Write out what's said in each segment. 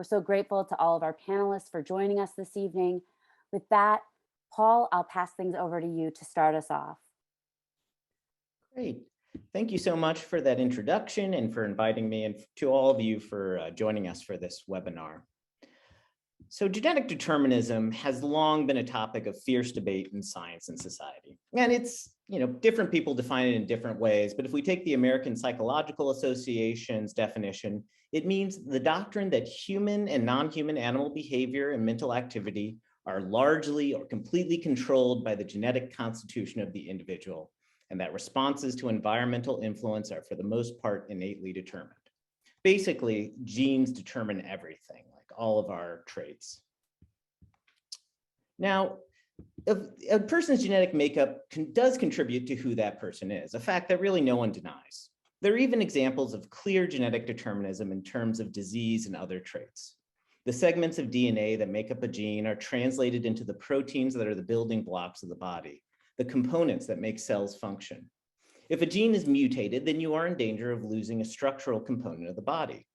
We're so grateful to all of our panelists for joining us this evening. With that, Paul, I'll pass things over to you to start us off. Great. Thank you so much for that introduction and for inviting me, and to all of you for joining us for this webinar. So genetic determinism has long been a topic of fierce debate in science and society. And it's, different people define it in different ways, but if we take the American Psychological Association's definition, it means the doctrine that human and non-human animal behavior and mental activity are largely or completely controlled by the genetic constitution of the individual, and that responses to environmental influence are for the most part innately determined. Basically, genes determine everything, like all of our traits. Now, a person's genetic makeup does contribute to who that person is, a fact that really no one denies. There are even examples of clear genetic determinism in terms of disease and other traits. The segments of DNA that make up a gene are translated into the proteins that are the building blocks of the body, the components that make cells function. If a gene is mutated, then you are in danger of losing a structural component of the body.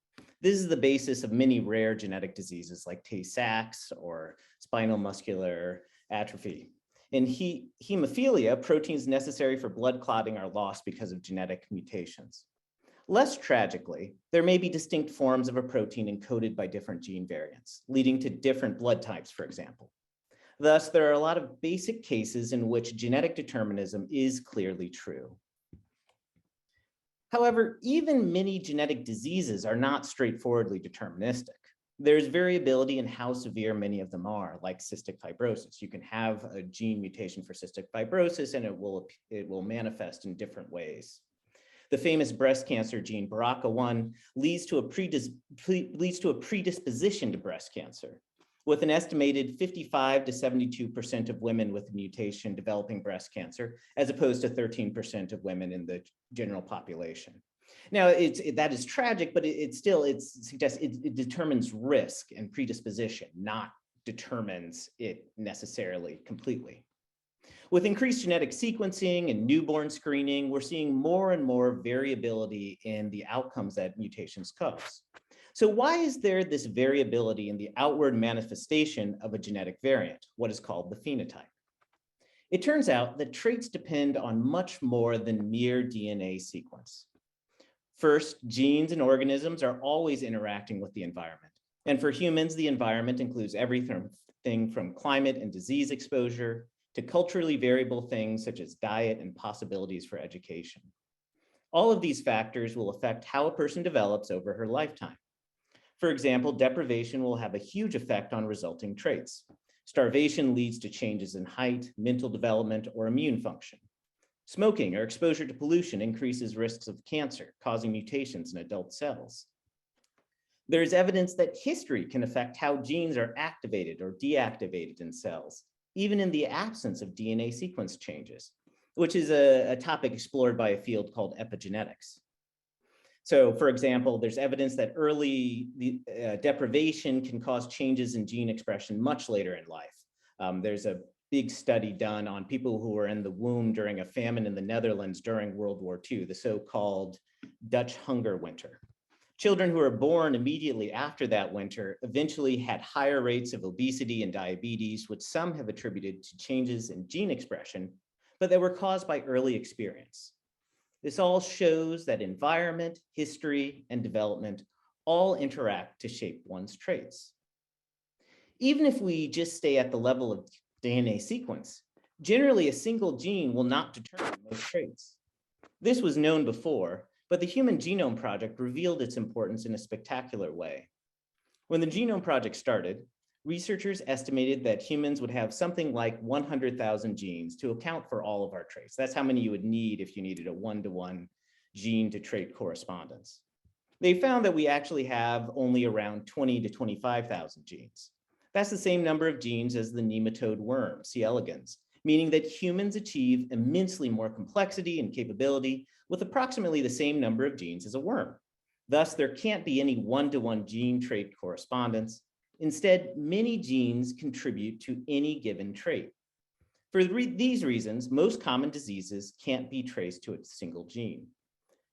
This is the basis of many rare genetic diseases like Tay-Sachs or spinal muscular atrophy. In hemophilia, proteins necessary for blood clotting are lost because of genetic mutations. Less tragically, there may be distinct forms of a protein encoded by different gene variants, leading to different blood types, for example. Thus, there are a lot of basic cases in which genetic determinism is clearly true. However, even many genetic diseases are not straightforwardly deterministic. There's variability in how severe many of them are, like cystic fibrosis. You can have a gene mutation for cystic fibrosis and it will manifest in different ways. The famous breast cancer gene BRCA1 leads to a predisposition to breast cancer, with an estimated 55 to 72% of women with the mutation developing breast cancer, as opposed to 13% of women in the general population. Now, that is tragic, but it suggests it determines risk and predisposition, not determines it necessarily completely. With increased genetic sequencing and newborn screening, we're seeing more and more variability in the outcomes that mutations cause. So why is there this variability in the outward manifestation of a genetic variant, what is called the phenotype? It turns out that traits depend on much more than mere DNA sequence. First, genes and organisms are always interacting with the environment. And for humans, the environment includes everything from climate and disease exposure to culturally variable things such as diet and possibilities for education. All of these factors will affect how a person develops over her lifetime. For example, deprivation will have a huge effect on resulting traits. Starvation leads to changes in height, mental development, or immune function. Smoking or exposure to pollution increases risks of cancer, causing mutations in adult cells. There is evidence that history can affect how genes are activated or deactivated in cells, even in the absence of DNA sequence changes, which is a topic explored by a field called epigenetics. So, for example, there's evidence that early deprivation can cause changes in gene expression much later in life. There's a big study done on people who were in the womb during a famine in the Netherlands during World War II, the so-called Dutch hunger winter. Children who were born immediately after that winter eventually had higher rates of obesity and diabetes, which some have attributed to changes in gene expression, but that were caused by early experience. This all shows that environment, history, and development all interact to shape one's traits. Even if we just stay at the level of DNA sequence, generally a single gene will not determine most traits. This was known before, but the Human Genome Project revealed its importance in a spectacular way. When the Genome Project started, researchers estimated that humans would have something like 100,000 genes to account for all of our traits. That's how many you would need if you needed a one-to-one gene to trait correspondence. They found that we actually have only around 20 to 25,000 genes. That's the same number of genes as the nematode worm, C. elegans, meaning that humans achieve immensely more complexity and capability with approximately the same number of genes as a worm. Thus, there can't be any one-to-one gene trait correspondence. Instead, many genes contribute to any given trait. For these reasons, most common diseases can't be traced to a single gene.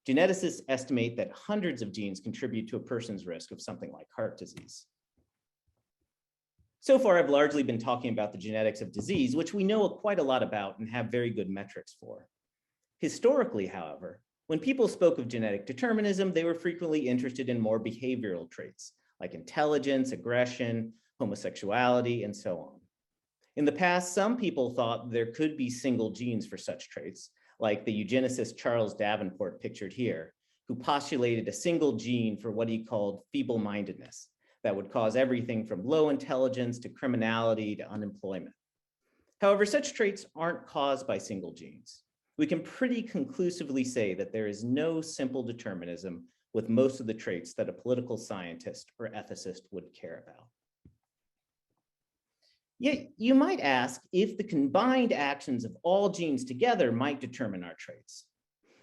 Geneticists estimate that hundreds of genes contribute to a person's risk of something like heart disease. So far, I've largely been talking about the genetics of disease, which we know quite a lot about and have very good metrics for. Historically, however, when people spoke of genetic determinism, they were frequently interested in more behavioral traits like intelligence, aggression, homosexuality, and so on. In the past, some people thought there could be single genes for such traits, like the eugenicist Charles Davenport pictured here, who postulated a single gene for what he called feeble-mindedness that would cause everything from low intelligence to criminality to unemployment. However, such traits aren't caused by single genes. We can pretty conclusively say that there is no simple determinism with most of the traits that a political scientist or ethicist would care about. Yet you might ask if the combined actions of all genes together might determine our traits.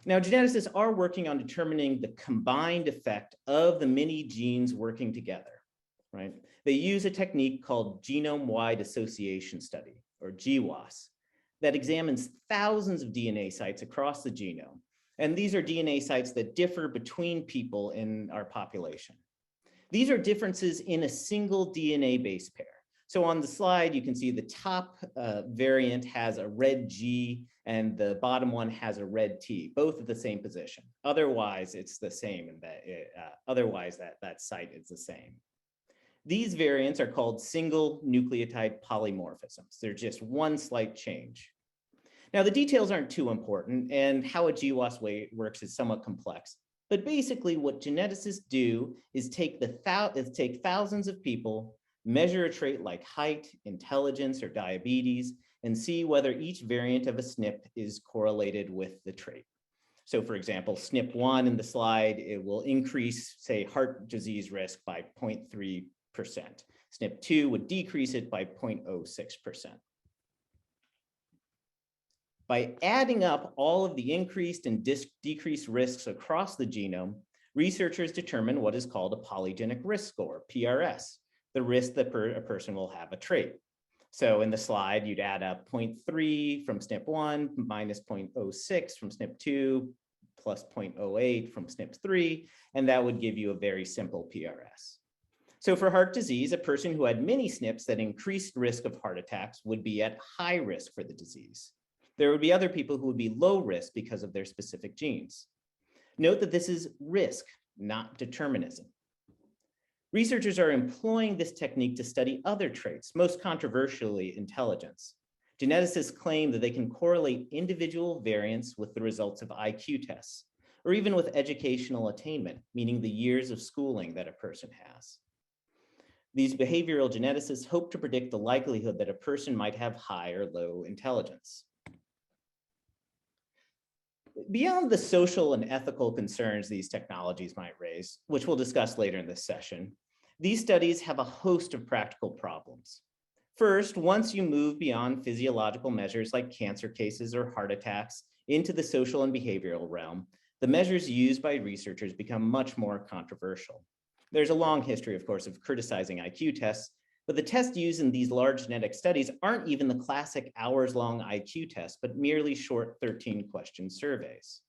Now, geneticists are working on determining the combined effect of the many genes working together, right? They use a technique called genome-wide association study, or GWAS, that examines thousands of DNA sites across the genome. And these are DNA sites that differ between people in our population. These are differences in a single DNA base pair. So on the slide, you can see the top variant has a red G and the bottom one has a red T, both at the same position. Otherwise, it's the same, and otherwise that site is the same. These variants are called single nucleotide polymorphisms. They're just one slight change. Now, the details aren't too important, and how a GWAS works is somewhat complex. But basically, what geneticists do is take thousands of people, measure a trait like height, intelligence, or diabetes, and see whether each variant of a SNP is correlated with the trait. So for example, SNP1 in the slide, it will increase, say, heart disease risk by 0.3%. SNP2 would decrease it by 0.06%. By adding up all of the increased and decreased risks across the genome, researchers determine what is called a polygenic risk score, PRS, the risk that a person will have a trait. So in the slide, you'd add up 0.3 from SNP1 minus 0.06 from SNP2 plus 0.08 from SNP3, and that would give you a very simple PRS. So for heart disease, a person who had many SNPs that increased risk of heart attacks would be at high risk for the disease. There would be other people who would be low risk because of their specific genes. Note that this is risk, not determinism. Researchers are employing this technique to study other traits, most controversially intelligence. Geneticists claim that they can correlate individual variants with the results of IQ tests, or even with educational attainment, meaning the years of schooling that a person has. These behavioral geneticists hope to predict the likelihood that a person might have high or low intelligence. Beyond the social and ethical concerns these technologies might raise, which we'll discuss later in this session, these studies have a host of practical problems. First, once you move beyond physiological measures like cancer cases or heart attacks into the social and behavioral realm, the measures used by researchers become much more controversial. There's a long history, of course, of criticizing IQ tests, but the tests used in these large genetic studies aren't even the classic hours-long IQ tests, but merely short 13-question surveys.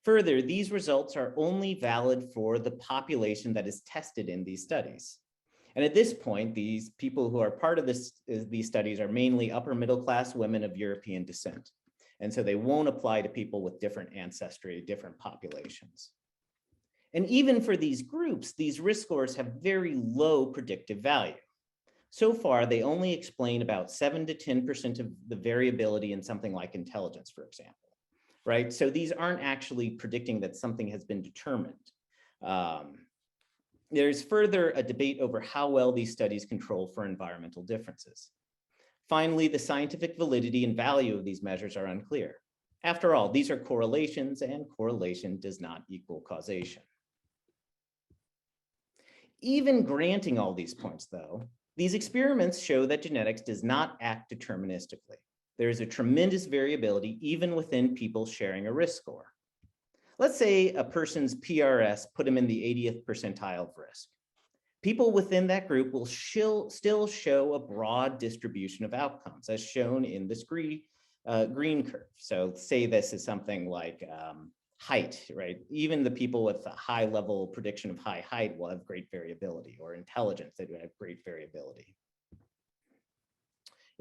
Further, these results are only valid for the population that is tested in these studies. And at this point, these people who are part of these studies are mainly upper middle class women of European descent. And so they won't apply to people with different ancestry, different populations. And even for these groups, these risk scores have very low predictive value. So far, they only explain about 7 to 10% of the variability in something like intelligence, for example, right? So these aren't actually predicting that something has been determined. There's further a debate over how well these studies control for environmental differences. Finally, the scientific validity and value of these measures are unclear. After all, these are correlations, and correlation does not equal causation. Even granting all these points, though, these experiments show that genetics does not act deterministically. There is a tremendous variability even within people sharing a risk score. Let's say a person's PRS put him in the 80th percentile of risk. People within that group will still show a broad distribution of outcomes, as shown in this green curve. So say this is something like height, right? Even the people with a high level prediction of high height will have great variability, or intelligence, they do have great variability.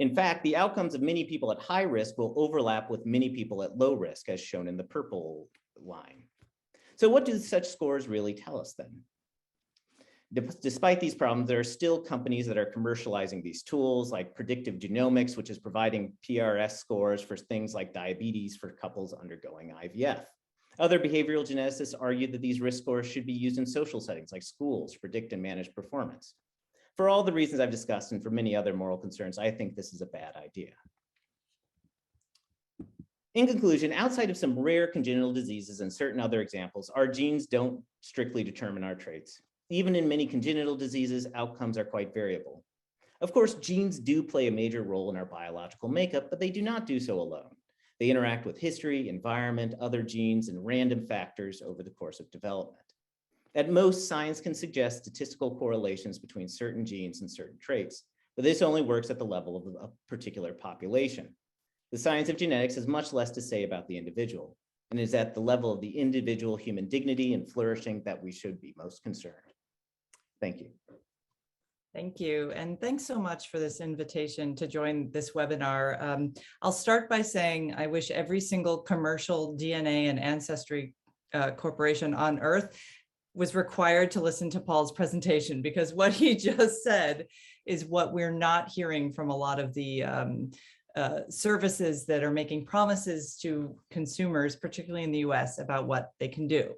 In fact, the outcomes of many people at high risk will overlap with many people at low risk, as shown in the purple line. So what do such scores really tell us then? Despite these problems, there are still companies that are commercializing these tools, like Predictive Genomics, which is providing PRS scores for things like diabetes for couples undergoing IVF. Other behavioral geneticists argue that these risk scores should be used in social settings like schools to predict and manage performance. For all the reasons I've discussed and for many other moral concerns, I think this is a bad idea. In conclusion, outside of some rare congenital diseases and certain other examples, our genes don't strictly determine our traits. Even in many congenital diseases, outcomes are quite variable. Of course, genes do play a major role in our biological makeup, but they do not do so alone. They interact with history, environment, other genes, and random factors over the course of development. At most, science can suggest statistical correlations between certain genes and certain traits, but this only works at the level of a particular population. The science of genetics has much less to say about the individual, and is at the level of the individual human dignity and flourishing that we should be most concerned. Thank you. Thank you. And thanks so much for this invitation to join this webinar. I'll start by saying I wish every single commercial DNA and ancestry corporation on Earth was required to listen to Paul's presentation, because what he just said is what we're not hearing from a lot of the services that are making promises to consumers, particularly in the US, about what they can do.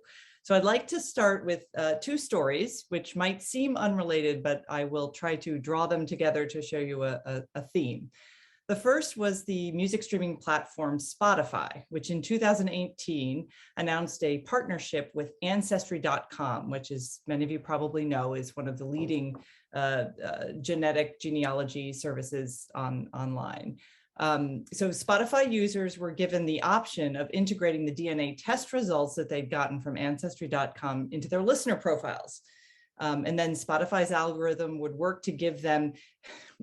So I'd like to start with two stories, which might seem unrelated, but I will try to draw them together to show you a theme. The first was the music streaming platform Spotify, which in 2018 announced a partnership with Ancestry.com, which, as many of you probably know, is one of the leading genetic genealogy services online. So Spotify users were given the option of integrating the DNA test results that they'd gotten from Ancestry.com into their listener profiles. And then Spotify's algorithm would work to give them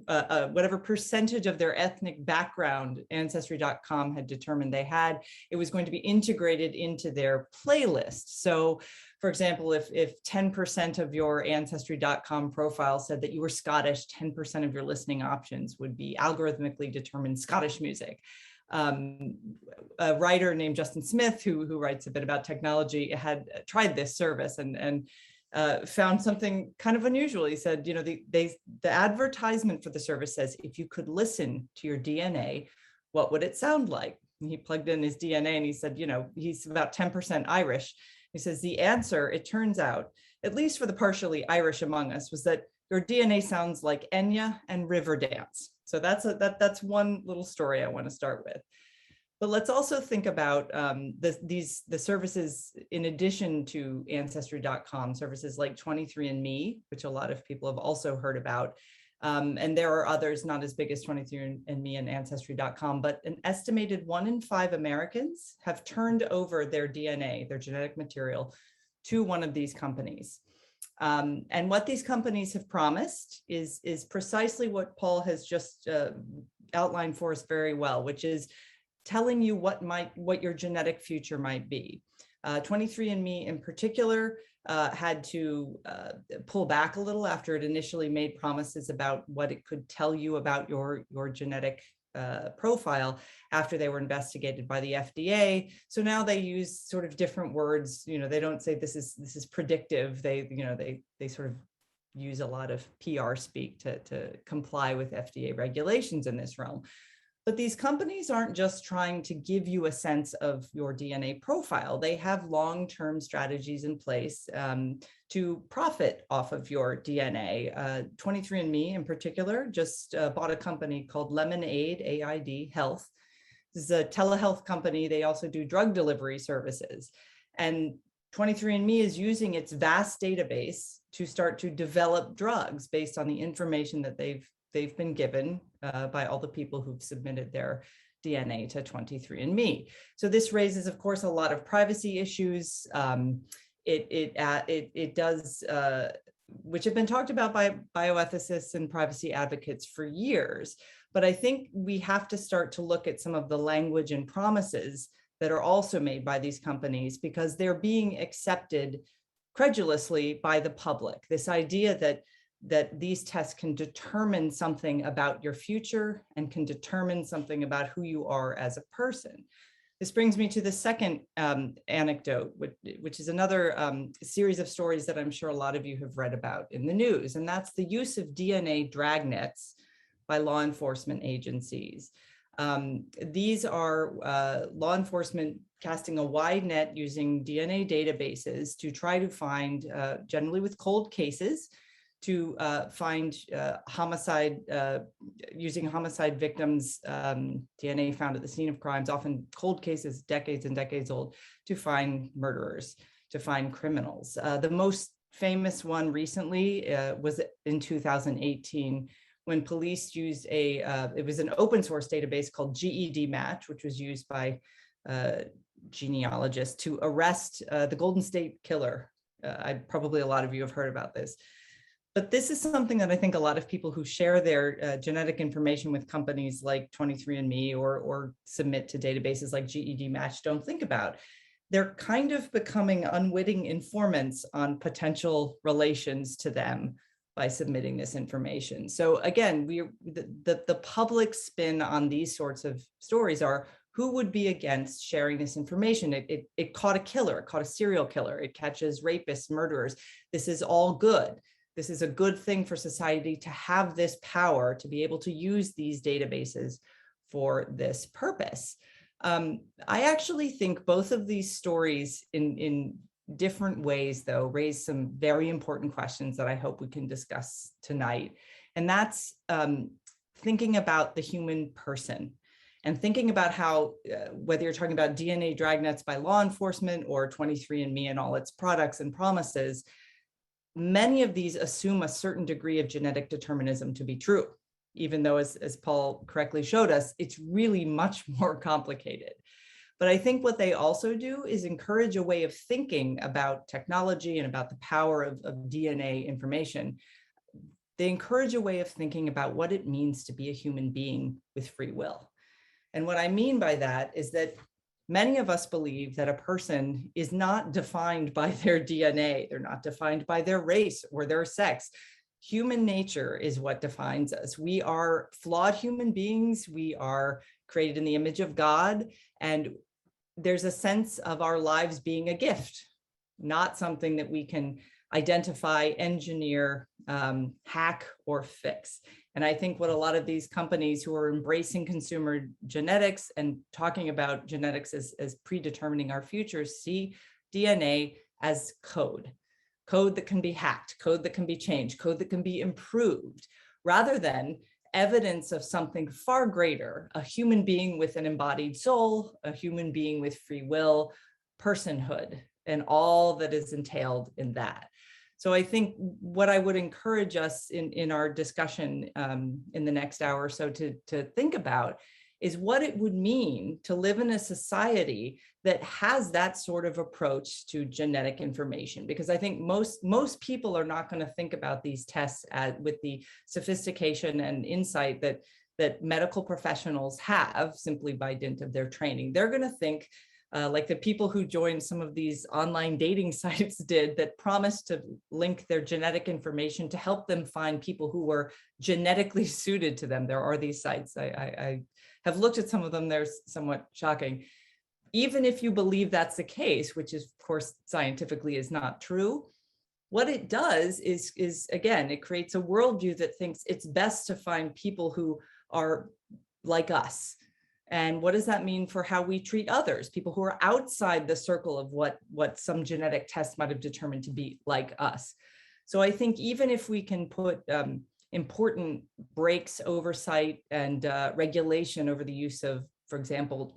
whatever percentage of their ethnic background Ancestry.com had determined they had. It was going to be integrated into their playlist. So, for example, if 10% of your Ancestry.com profile said that you were Scottish, 10% of your listening options would be algorithmically determined Scottish music. A writer named Justin Smith, who writes a bit about technology, had tried this service and found something kind of unusual. He said, you know, the advertisement for the service says, if you could listen to your DNA, what would it sound like? And he plugged in his DNA and he said, you know, he's about 10% Irish. He says, the answer, it turns out, at least for the partially Irish among us, was that your DNA sounds like Enya and Riverdance. So that's one little story I want to start with. But let's also think about the services in addition to Ancestry.com, services like 23andMe, which a lot of people have also heard about. And there are others not as big as 23andMe and Ancestry.com, but an estimated 1 in 5 Americans have turned over their DNA, their genetic material, to one of these companies. And what these companies have promised is precisely what Paul has just outlined for us very well, which is telling you what your genetic future might be. 23andMe in particular had to pull back a little after it initially made promises about what it could tell you about your genetic profile after they were investigated by the FDA. So now they use sort of different words. You know, they don't say this is predictive. They sort of use a lot of PR speak to comply with FDA regulations in this realm. But these companies aren't just trying to give you a sense of your DNA profile. They have long-term strategies in place to profit off of your DNA. 23andMe in particular just bought a company called Lemonade AID Health. This is a telehealth company. They also do drug delivery services. And 23andMe is using its vast database to start to develop drugs based on the information that they've been given by all the people who've submitted their DNA to 23andMe. So this raises, of course, a lot of privacy issues. It does, which have been talked about by bioethicists and privacy advocates for years. But I think we have to start to look at some of the language and promises that are also made by these companies, because they're being accepted credulously by the public. This idea that that these tests can determine something about your future and can determine something about who you are as a person. This brings me to the second anecdote, which is another series of stories that I'm sure a lot of you have read about in the news, and that's the use of DNA dragnets by law enforcement agencies. These are law enforcement casting a wide net using DNA databases to try to find, generally with cold cases, to find homicide, using homicide victims' DNA found at the scene of crimes, often cold cases, decades and decades old, to find murderers, to find criminals. The most famous one recently was in 2018, when police used it was an open source database called GEDmatch, which was used by genealogists to arrest the Golden State Killer. Probably a lot of you have heard about this. But this is something that I think a lot of people who share their genetic information with companies like 23andMe or submit to databases like GEDmatch don't think about. They're kind of becoming unwitting informants on potential relations to them by submitting this information. So again, the public spin on these sorts of stories are, who would be against sharing this information? It caught a killer, it caught a serial killer, it catches rapists, murderers. This is all good. This is a good thing for society to have this power to be able to use these databases for this purpose. I actually think both of these stories in different ways, though, raise some very important questions that I hope we can discuss tonight. And that's thinking about the human person and thinking about how, whether you're talking about DNA dragnets by law enforcement or 23andMe and all its products and promises, many of these assume a certain degree of genetic determinism to be true, even though, as Paul correctly showed us, it's really much more complicated. But I think what they also do is encourage a way of thinking about technology and about the power of DNA information. They encourage a way of thinking about what it means to be a human being with free will. And what I mean by that is that many of us believe that a person is not defined by their DNA. They're not defined by their race or their sex. Human nature is what defines us. We are flawed human beings. We are created in the image of God. And there's a sense of our lives being a gift, not something that we can identify, engineer, hack, or fix. And I think what a lot of these companies who are embracing consumer genetics and talking about genetics as predetermining our future see DNA as code that can be hacked, code that can be changed, code that can be improved, rather than evidence of something far greater, a human being with an embodied soul, a human being with free will, personhood, and all that is entailed in that. So I think what I would encourage us in our discussion in the next hour or so to think about is what it would mean to live in a society that has that sort of approach to genetic information. Because I think most people are not going to think about these tests with the sophistication and insight that medical professionals have simply by dint of their training. They're going to think like the people who joined some of these online dating sites did, that promised to link their genetic information to help them find people who were genetically suited to them. There are these sites. I have looked at some of them. They're somewhat shocking. Even if you believe that's the case, which is, of course, scientifically is not true, what it does is again, it creates a worldview that thinks it's best to find people who are like us. And what does that mean for how we treat others, people who are outside the circle of what some genetic test might have determined to be like us? So I think even if we can put important breaks, oversight, and regulation over the use of, for example,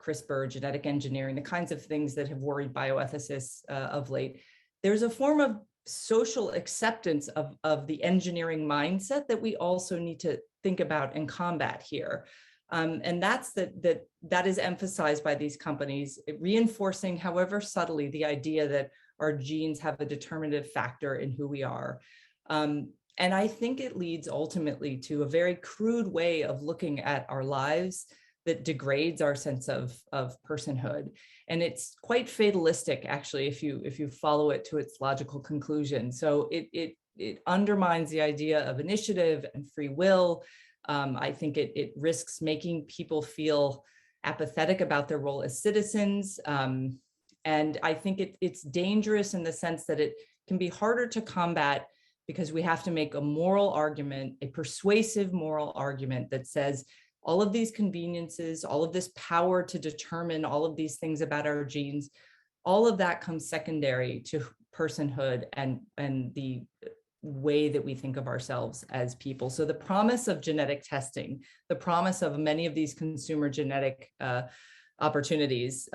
CRISPR, genetic engineering, the kinds of things that have worried bioethicists of late, there's a form of social acceptance of the engineering mindset that we also need to think about and combat here. And that is emphasized by these companies, reinforcing, however subtly, the idea that our genes have a determinative factor in who we are. And I think it leads ultimately to a very crude way of looking at our lives that degrades our sense of personhood. And it's quite fatalistic, actually, if you follow it to its logical conclusion. So it it undermines the idea of initiative and free will. I think it risks making people feel apathetic about their role as citizens. And I think it's dangerous in the sense that it can be harder to combat because we have to make a moral argument, a persuasive moral argument that says all of these conveniences, all of this power to determine all of these things about our genes, all of that comes secondary to personhood and the way that we think of ourselves as people. So the promise of genetic testing, the promise of many of these consumer genetic opportunities,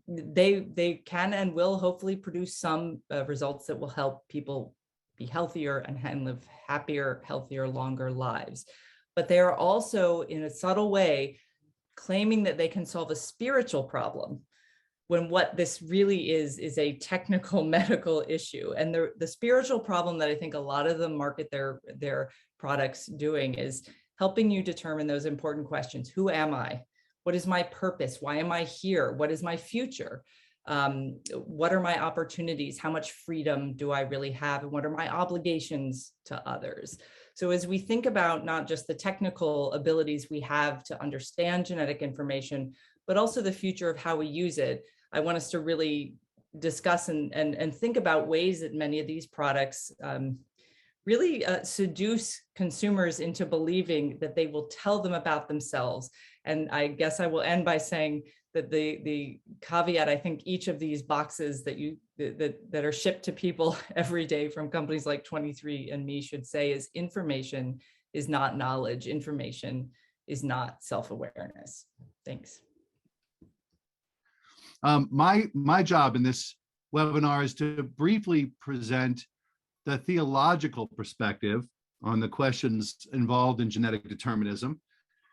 they can and will hopefully produce some results that will help people be healthier and live happier, healthier, longer lives. But they are also, in a subtle way, claiming that they can solve a spiritual problem, when what this really is a technical medical issue. And the spiritual problem that I think a lot of them market their products doing is helping you determine those important questions. Who am I? What is my purpose? Why am I here? What is my future? What are my opportunities? How much freedom do I really have? And what are my obligations to others? So as we think about not just the technical abilities we have to understand genetic information, but also the future of how we use it, I want us to really discuss and think about ways that many of these products really seduce consumers into believing that they will tell them about themselves. And I guess I will end by saying that the caveat, I think each of these boxes that are shipped to people every day from companies like 23andMe should say is information is not knowledge. Information is not self-awareness. Thanks. My job in this webinar is to briefly present the theological perspective on the questions involved in genetic determinism.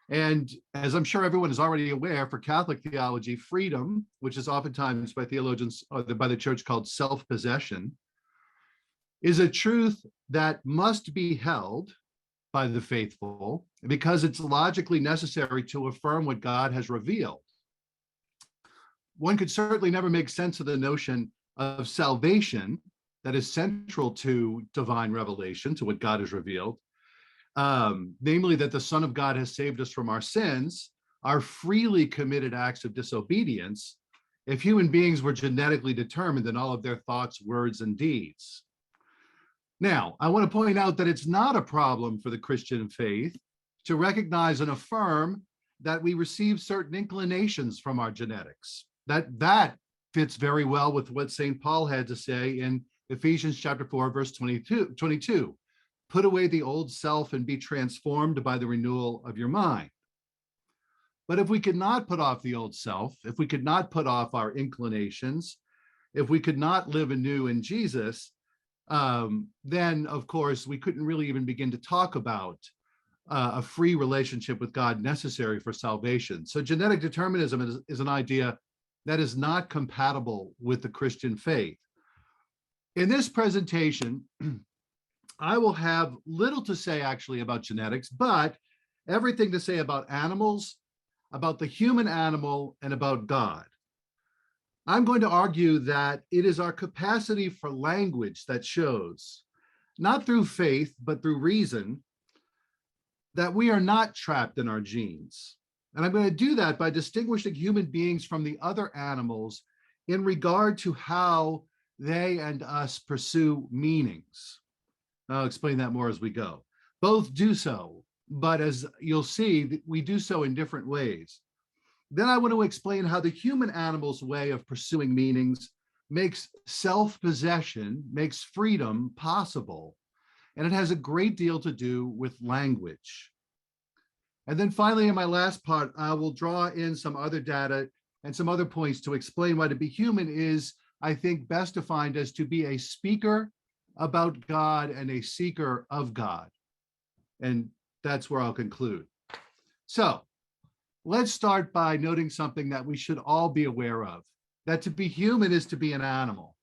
And as I'm sure everyone is already aware, for Catholic theology, freedom, which is oftentimes by theologians or by the church called self-possession, is a truth that must be held by the faithful because it's logically necessary to affirm what God has revealed. One could certainly never make sense of the notion of salvation that is central to divine revelation, to what God has revealed, namely that the Son of God has saved us from our sins, our freely committed acts of disobedience, if human beings were genetically determined in all of their thoughts, words, and deeds. Now, I want to point out that it's not a problem for the Christian faith to recognize and affirm that we receive certain inclinations from our genetics. That fits very well with what St. Paul had to say in Ephesians chapter 4, verse 22. Put away the old self and be transformed by the renewal of your mind. But if we could not put off the old self, if we could not put off our inclinations, if we could not live anew in Jesus, then of course we couldn't really even begin to talk about a free relationship with God necessary for salvation. So genetic determinism is an idea that is not compatible with the Christian faith. In this presentation, I will have little to say actually about genetics, but everything to say about animals, about the human animal, and about God. I'm going to argue that it is our capacity for language that shows, not through faith, but through reason, that we are not trapped in our genes. And I'm going to do that by distinguishing human beings from the other animals in regard to how they and us pursue meanings. I'll explain that more as we go. Both do so, but as you'll see, we do so in different ways. Then I want to explain how the human animal's way of pursuing meanings makes self-possession, makes freedom possible. And it has a great deal to do with language. And then finally, in my last part, I will draw in some other data and some other points to explain why to be human is, I think, best defined as to be a speaker about God and a seeker of God. And that's where I'll conclude. So let's start by noting something that we should all be aware of, that to be human is to be an animal.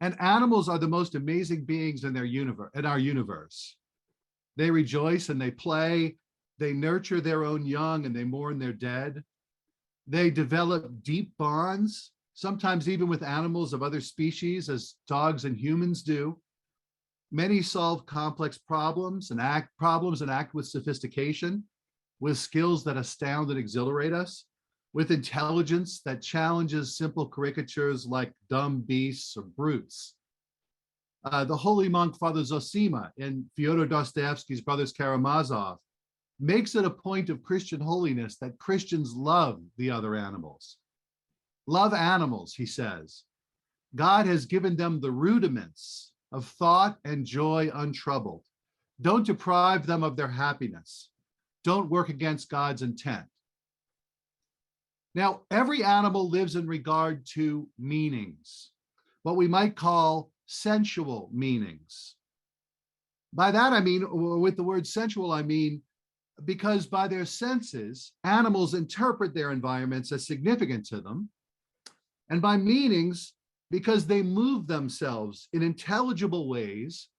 And animals are the most amazing beings in our universe. They rejoice and they play. They nurture their own young and they mourn their dead. They develop deep bonds, sometimes even with animals of other species, as dogs and humans do. Many solve complex problems and act with sophistication, with skills that astound and exhilarate us, with intelligence that challenges simple caricatures like dumb beasts or brutes. The holy monk Father Zosima in Fyodor Dostoevsky's Brothers Karamazov makes it a point of Christian holiness that Christians love the other animals. Love animals, he says. God has given them the rudiments of thought and joy untroubled. Don't deprive them of their happiness. Don't work against God's intent. Now, every animal lives in regard to meanings, what we might call sensual meanings. By that I mean, with the word sensual, I mean, because by their senses, animals interpret their environments as significant to them, and by meanings, because they move themselves in intelligible ways,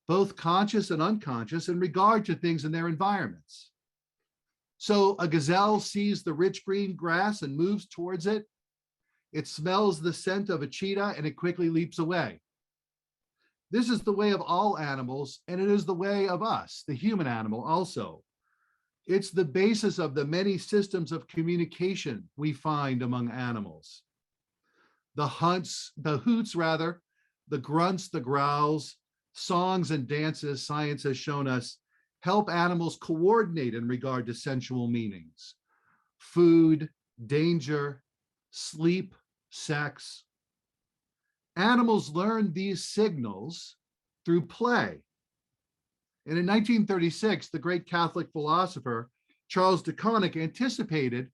both conscious and unconscious, in regard to things in their environments. So a gazelle sees the rich green grass and moves towards it. It smells the scent of a cheetah and it quickly leaps away. This is the way of all animals, and it is the way of us, the human animal also. It's the basis of the many systems of communication we find among animals. The hoots, the grunts, the growls, songs and dances, science has shown us, help animals coordinate in regard to sensual meanings: food, danger, sleep, sex. Animals learn these signals through play. And in 1936, the great Catholic philosopher Charles de Koninck anticipated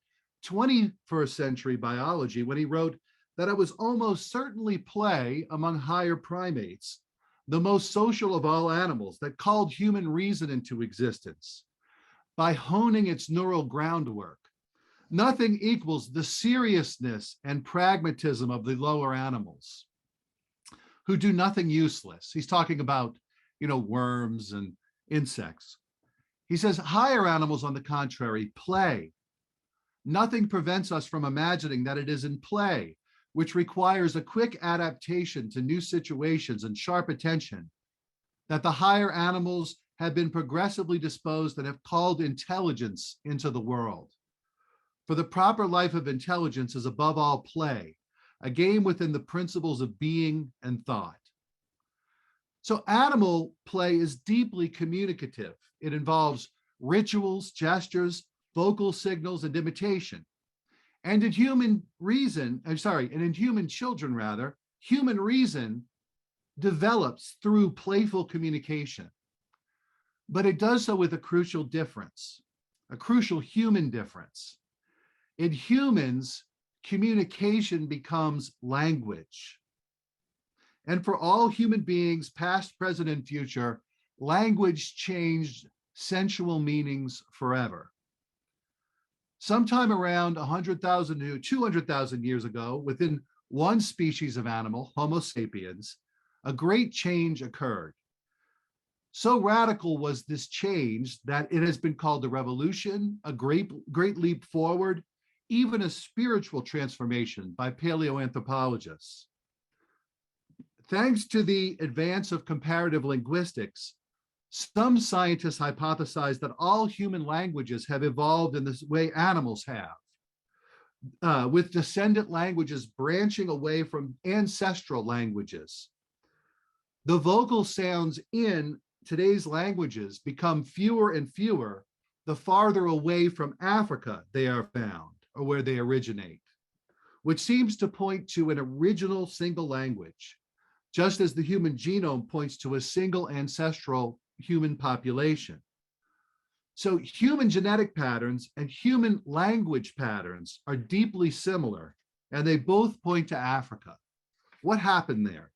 21st century biology when he wrote that it was almost certainly play among higher primates, the most social of all animals, that called human reason into existence by honing its neural groundwork. Nothing equals the seriousness and pragmatism of the lower animals who do nothing useless. He's talking about, worms and insects. He says higher animals, on the contrary, play. Nothing prevents us from imagining that it is in play, which requires a quick adaptation to new situations and sharp attention, that the higher animals have been progressively disposed and have called intelligence into the world. For the proper life of intelligence is above all play, a game within the principles of being and thought. So animal play is deeply communicative. It involves rituals, gestures, vocal signals, and imitation. And in human children rather, human reason develops through playful communication. But it does so with a crucial difference, a crucial human difference. In humans, communication becomes language. And for all human beings, past, present, and future, language changed sensual meanings forever. Sometime around 100,000 to 200,000 years ago, within one species of animal, Homo sapiens, a great change occurred. So radical was this change that it has been called a revolution, a great leap forward, even a spiritual transformation by paleoanthropologists. Thanks to the advance of comparative linguistics, some scientists hypothesize that all human languages have evolved in the way animals have, with descendant languages branching away from ancestral languages. The vocal sounds in today's languages become fewer and fewer the farther away from Africa they are found, or where they originate, which seems to point to an original single language, just as the human genome points to a single ancestral human population. So human genetic patterns and human language patterns are deeply similar, and they both point to Africa. What happened there?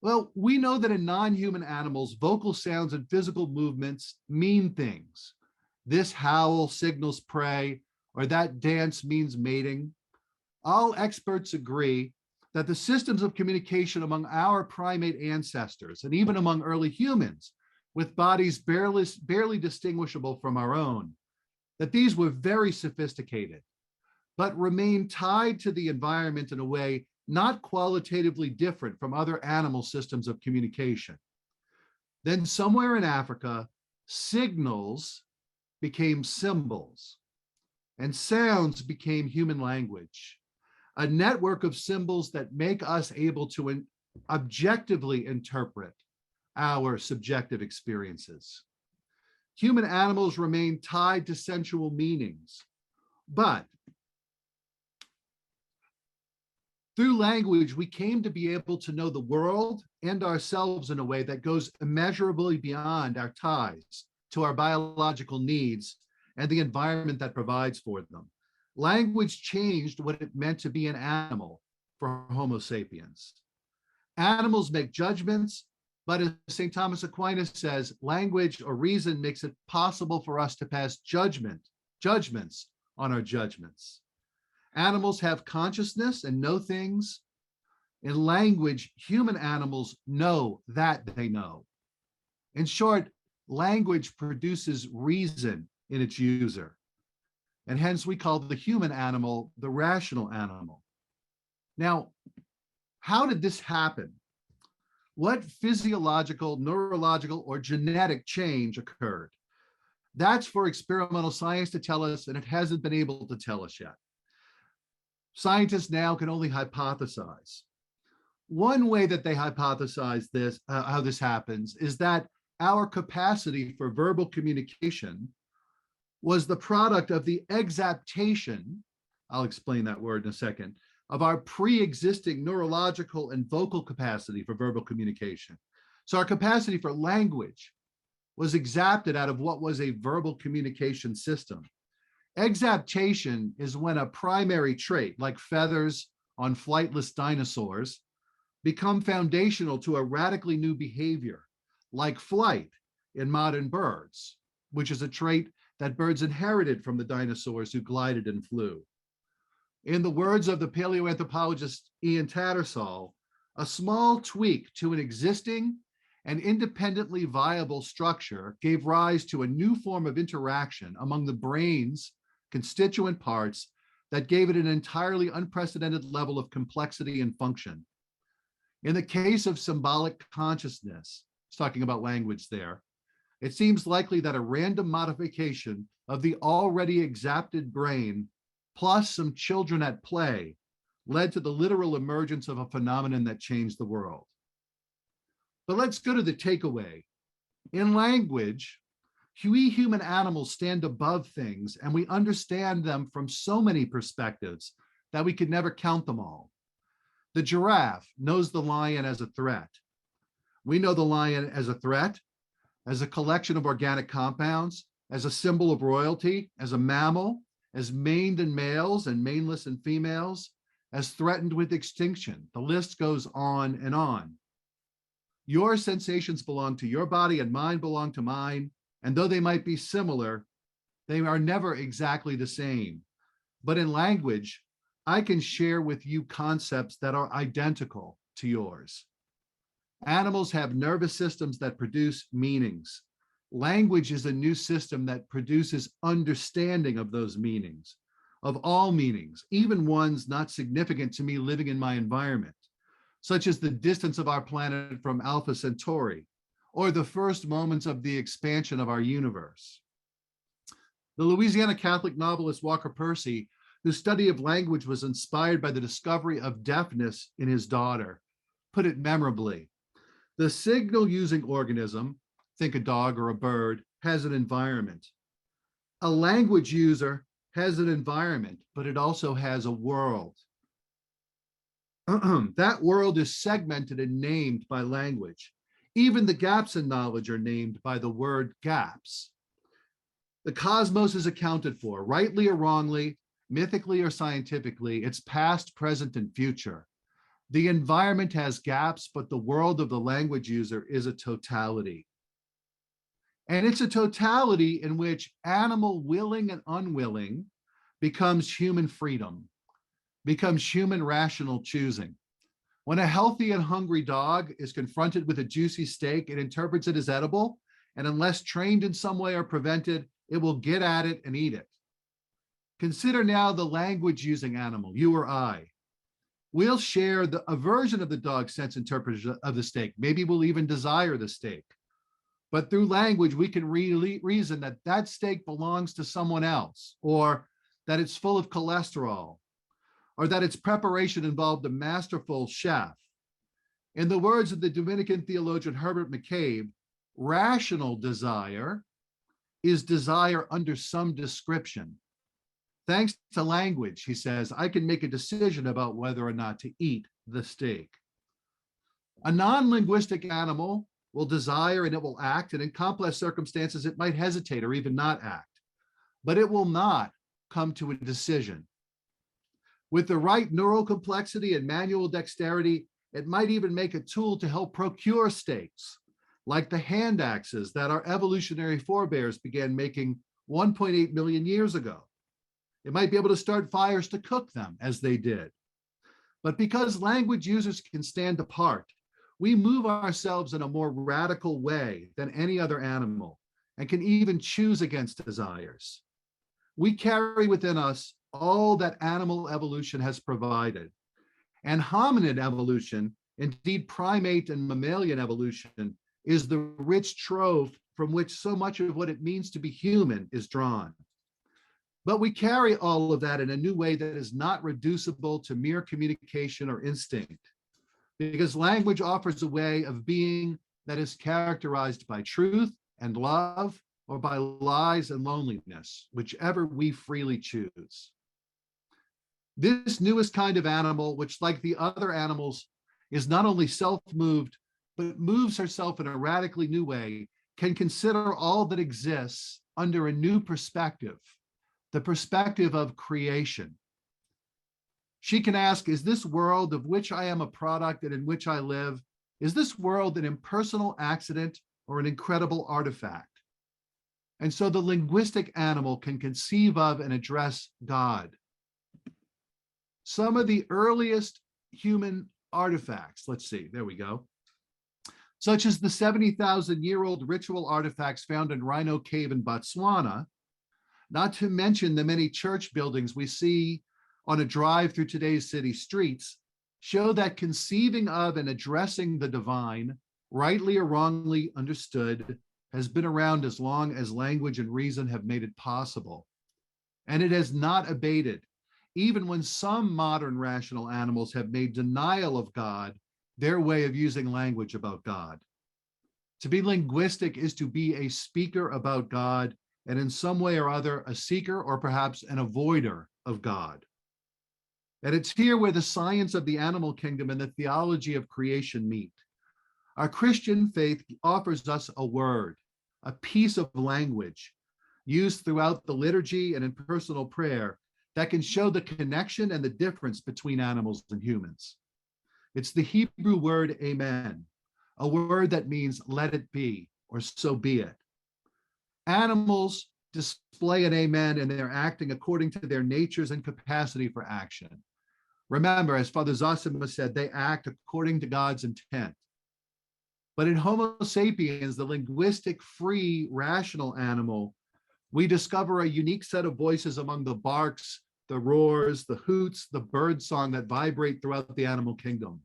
Well, we know that in non-human animals, vocal sounds and physical movements mean things. This howl signals prey, or that dance means mating. All experts agree that the systems of communication among our primate ancestors, and even among early humans, with bodies barely distinguishable from our own, that these were very sophisticated, but remain tied to the environment in a way not qualitatively different from other animal systems of communication. Then somewhere in Africa, signals became symbols and sounds became human language, a network of symbols that make us able to objectively interpret our subjective experiences. Human animals remain tied to sensual meanings, but through language, we came to be able to know the world and ourselves in a way that goes immeasurably beyond our ties to our biological needs and the environment that provides for them. Language changed what it meant to be an animal for Homo sapiens. Animals make judgments, but as St. Thomas Aquinas says, language or reason makes it possible for us to pass judgments on our judgments. Animals have consciousness and know things. In language, human animals know that they know. In short, language produces reason in its user. And hence we call the human animal the rational animal. Now, how did this happen? What physiological, neurological, or genetic change occurred? That's for experimental science to tell us, and it hasn't been able to tell us yet. Scientists now can only hypothesize. One way that they hypothesize this, how this happens, is that our capacity for verbal communication was the product of the exaptation, I'll explain that word in a second, of our pre-existing neurological and vocal capacity for verbal communication. So our capacity for language was exapted out of what was a verbal communication system. Exaptation is when a primary trait, like feathers on flightless dinosaurs, become foundational to a radically new behavior, like flight in modern birds, which is a trait that birds inherited from the dinosaurs who glided and flew. In the words of the paleoanthropologist Ian Tattersall, a small tweak to an existing and independently viable structure gave rise to a new form of interaction among the brain's constituent parts that gave it an entirely unprecedented level of complexity and function. In the case of symbolic consciousness, it's talking about language there, it seems likely that a random modification of the already exapted brain plus some children at play led to the literal emergence of a phenomenon that changed the world. But let's go to the takeaway. In language, we human animals stand above things and we understand them from so many perspectives that we could never count them all. The giraffe knows the lion as a threat. We know the lion as a threat, as a collection of organic compounds, as a symbol of royalty, as a mammal, as maned in males and maneless in females, as threatened with extinction. The list goes on and on. Your sensations belong to your body and mine belong to mine. And though they might be similar, they are never exactly the same. But in language, I can share with you concepts that are identical to yours. Animals have nervous systems that produce meanings. Language is a new system that produces understanding of those meanings, of all meanings, even ones not significant to me living in my environment, such as the distance of our planet from Alpha Centauri, or the first moments of the expansion of our universe. The Louisiana Catholic novelist Walker Percy, whose study of language was inspired by the discovery of deafness in his daughter, put it memorably. The signal-using organism, think a dog or a bird, has an environment. A language user has an environment, but it also has a world. That world is segmented and named by language. Even the gaps in knowledge are named by the word gaps. The cosmos is accounted for, rightly or wrongly, mythically or scientifically. It's past, present, and future. The environment has gaps, but the world of the language user is a totality. And it's a totality in which animal willing and unwilling becomes human freedom, becomes human rational choosing. When a healthy and hungry dog is confronted with a juicy steak, it interprets it as edible, and unless trained in some way or prevented, it will get at it and eat it. Consider now the language using animal, you or I. We'll share a version of the dog's sense interpretation of the steak. Maybe we'll even desire the steak. But through language, we can reason that that steak belongs to someone else, or that it's full of cholesterol, or that its preparation involved a masterful chef. In the words of the Dominican theologian Herbert McCabe, rational desire is desire under some description. Thanks to language, he says, I can make a decision about whether or not to eat the steak. A non-linguistic animal will desire and it will act, and in complex circumstances, it might hesitate or even not act, but it will not come to a decision. With the right neural complexity and manual dexterity, it might even make a tool to help procure steaks, like the hand axes that our evolutionary forebears began making 1.8 million years ago. It might be able to start fires to cook them as they did. But because language users can stand apart, we move ourselves in a more radical way than any other animal and can even choose against desires. We carry within us all that animal evolution has provided. And hominid evolution, indeed primate and mammalian evolution, is the rich trove from which so much of what it means to be human is drawn. But we carry all of that in a new way that is not reducible to mere communication or instinct, because language offers a way of being that is characterized by truth and love, or by lies and loneliness, whichever we freely choose. This newest kind of animal, which like the other animals is not only self-moved, but moves herself in a radically new way, can consider all that exists under a new perspective, the perspective of creation. She can ask, is this world of which I am a product and in which I live, is this world an impersonal accident or an incredible artifact? And so the linguistic animal can conceive of and address God. Some of the earliest human artifacts, let's see, there we go, such as the 70,000-year-old ritual artifacts found in Rhino Cave in Botswana, not to mention the many church buildings we see on a drive through today's city streets, show that conceiving of and addressing the divine, rightly or wrongly understood, has been around as long as language and reason have made it possible. And it has not abated, even when some modern rational animals have made denial of God their way of using language about God. To be linguistic is to be a speaker about God, and in some way or other, a seeker or perhaps an avoider of God. And it's here where the science of the animal kingdom and the theology of creation meet. Our Christian faith offers us a word, a piece of language used throughout the liturgy and in personal prayer that can show the connection and the difference between animals and humans. It's the Hebrew word amen, a word that means let it be, or so be it. Animals display an amen and they're acting according to their natures and capacity for action. Remember, as Father Zosima said, they act according to God's intent. But in Homo sapiens, the linguistic, free, rational animal, we discover a unique set of voices among the barks, the roars, the hoots, the bird song that vibrate throughout the animal kingdom.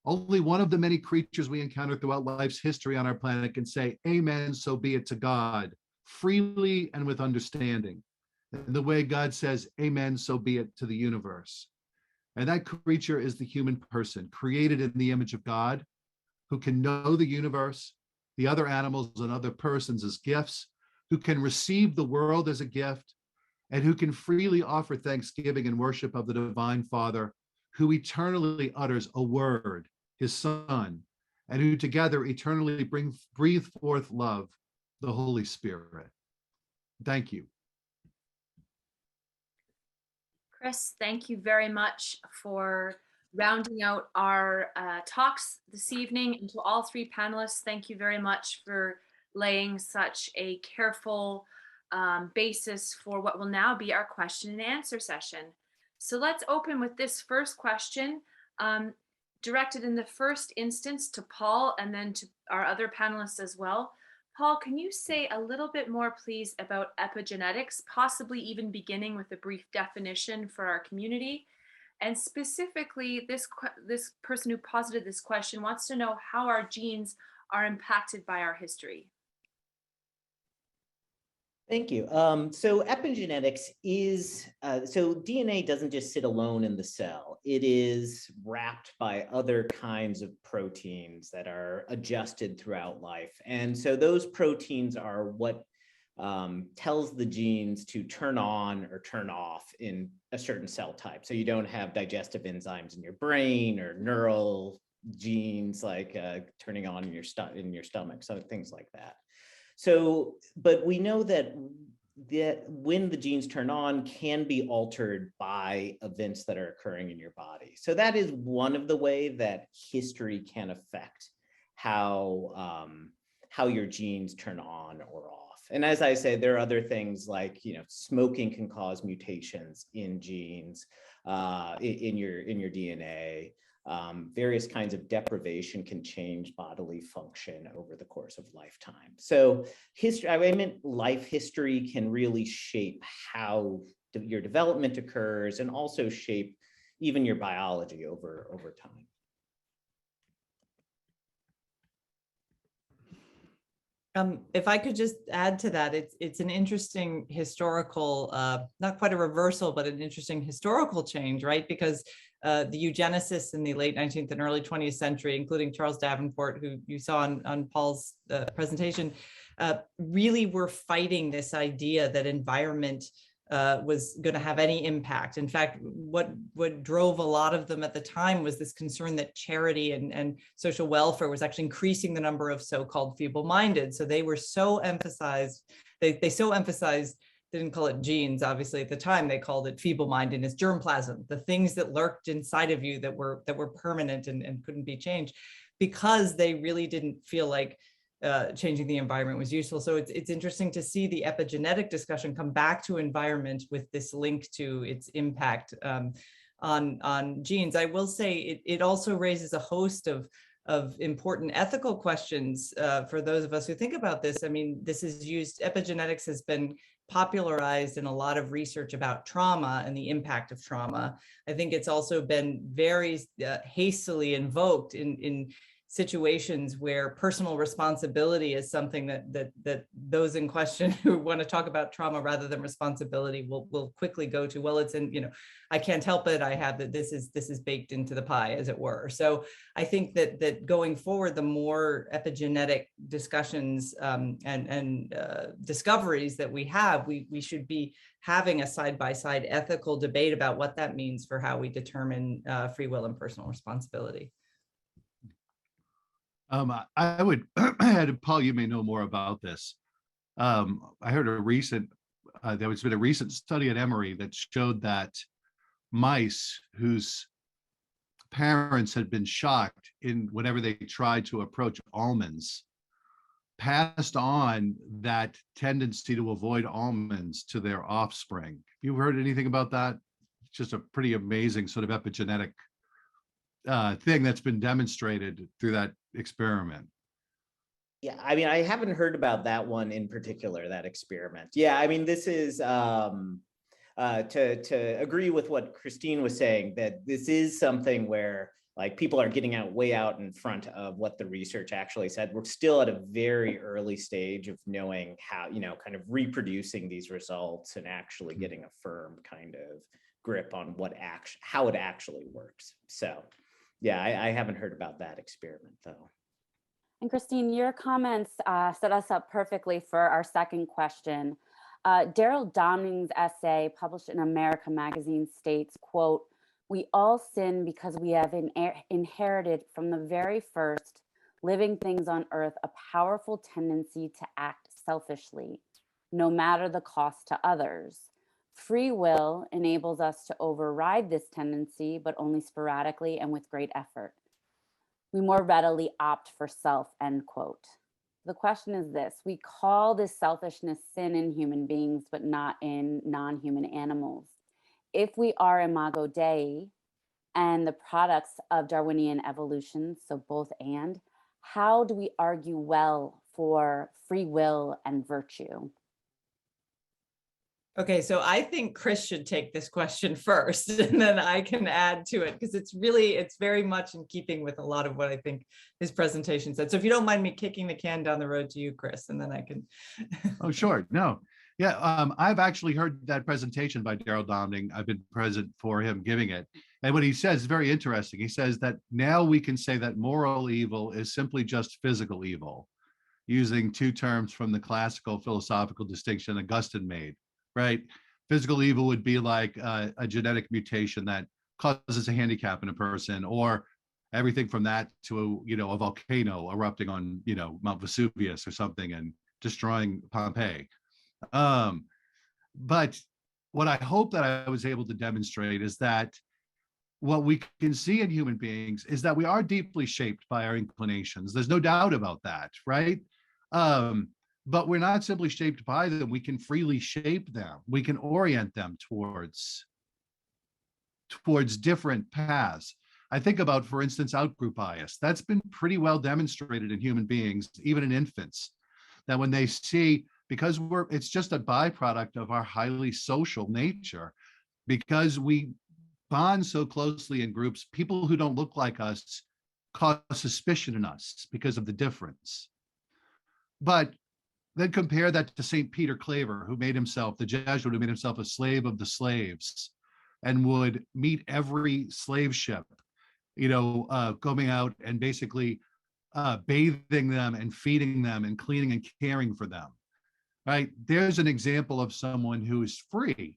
Only one of the many creatures we encounter throughout life's history on our planet can say, amen, so be it to God, freely and with understanding. And the way God says, amen, so be it to the universe. And that creature is the human person, created in the image of God, who can know the universe, the other animals and other persons as gifts, who can receive the world as a gift, and who can freely offer thanksgiving and worship of the Divine Father, who eternally utters a word, his Son, and who together eternally breathe forth love, the Holy Spirit. Thank you. Chris, thank you very much for rounding out our talks this evening. And to all three panelists, thank you very much for laying such a careful basis for what will now be our question and answer session. So let's open with this first question, directed in the first instance to Paul and then to our other panelists as well. Paul, can you say a little bit more, please, about epigenetics, possibly even beginning with a brief definition for our community? And specifically, this person who posited this question wants to know how our genes are impacted by our history. Thank you. So epigenetics is, so DNA doesn't just sit alone in the cell. It is wrapped by other kinds of proteins that are adjusted throughout life. And so those proteins are what tells the genes to turn on or turn off in a certain cell type. So you don't have digestive enzymes in your brain or neural genes like turning on in your stomach, so things like that. So, but we know that when the genes turn on can be altered by events that are occurring in your body. So that is one of the way that history can affect how your genes turn on or off. And as I said, there are other things like, smoking can cause mutations in genes in your DNA. Various kinds of deprivation can change bodily function over the course of lifetime. So life history can really shape how your development occurs and also shape even your biology over time. If I could just add to that, it's an interesting historical, not quite a reversal, but an interesting historical change, right? Because the eugenicists in the late 19th and early 20th century, including Charles Davenport, who you saw on Paul's presentation, really were fighting this idea that environment was going to have any impact. In fact, what drove a lot of them at the time was this concern that charity and social welfare was actually increasing the number of so-called feeble-minded. So they were so emphasized, they so emphasized, they didn't call it genes, obviously at the time, they called it feeble-mindedness, germplasm, the things that lurked inside of you that were permanent and couldn't be changed, because they really didn't feel like changing the environment was useful. So it's interesting to see the epigenetic discussion come back to environment with this link to its impact on genes. I will say it also raises a host of important ethical questions for those of us who think about this. I mean, epigenetics has been popularized in a lot of research about trauma and the impact of trauma. I think it's also been very hastily invoked in situations where personal responsibility is something that those in question who want to talk about trauma rather than responsibility will quickly go to, well, it's in, I can't help it. I have that this is baked into the pie, as it were. So I think that going forward, the more epigenetic discussions and discoveries that we have, we should be having a side-by-side ethical debate about what that means for how we determine free will and personal responsibility. I would add, Paul, you may know more about this. I heard there's been a recent study at Emory that showed that mice whose parents had been shocked whenever they tried to approach almonds passed on that tendency to avoid almonds to their offspring. You heard anything about that? It's just a pretty amazing sort of epigenetic thing that's been demonstrated through that experiment. Yeah, I mean, I haven't heard about that one in particular, that experiment. Yeah, I mean, this is to agree with what Christine was saying, that this is something where like people are getting way out in front of what the research actually said. We're still at a very early stage of knowing how, kind of reproducing these results and actually getting a firm kind of grip on how it actually works. So yeah, I haven't heard about that experiment though. And Christine, your comments set us up perfectly for our second question. Daryl Downing's essay published in America Magazine states, quote, "We all sin because we have inherited from the very first living things on earth a powerful tendency to act selfishly, no matter the cost to others. Free will enables us to override this tendency, but only sporadically and with great effort. We more readily opt for self," end quote. The question is this: we call this selfishness sin in human beings, but not in non-human animals. If we are imago Dei and the products of Darwinian evolution, so both and, how do we argue well for free will and virtue? Okay, so I think Chris should take this question first, and then I can add to it, because it's very much in keeping with a lot of what I think his presentation said. So if you don't mind me kicking the can down the road to you, Chris, and then I can. Oh, sure. No. Yeah, I've actually heard that presentation by Daryl Domning. I've been present for him giving it. And what he says is very interesting. He says that now we can say that moral evil is simply just physical evil, using two terms from the classical philosophical distinction Augustine made, right? Physical evil would be like a genetic mutation that causes a handicap in a person, or everything from that to a volcano erupting on Mount Vesuvius or something and destroying Pompeii. But what I hope that I was able to demonstrate is that what we can see in human beings is that we are deeply shaped by our inclinations. There's no doubt about that, right? But we're not simply shaped by them. We can freely shape them. We can orient them towards different paths. I think about, for instance, outgroup bias. That's been pretty well demonstrated in human beings, even in infants, that when they see, because it's just a byproduct of our highly social nature, because we bond so closely in groups, people who don't look like us cause suspicion in us because of the difference. But then compare that to St. Peter Claver, the Jesuit who made himself a slave of the slaves and would meet every slave ship, going out and basically bathing them and feeding them and cleaning and caring for them, right? There's an example of someone who is free,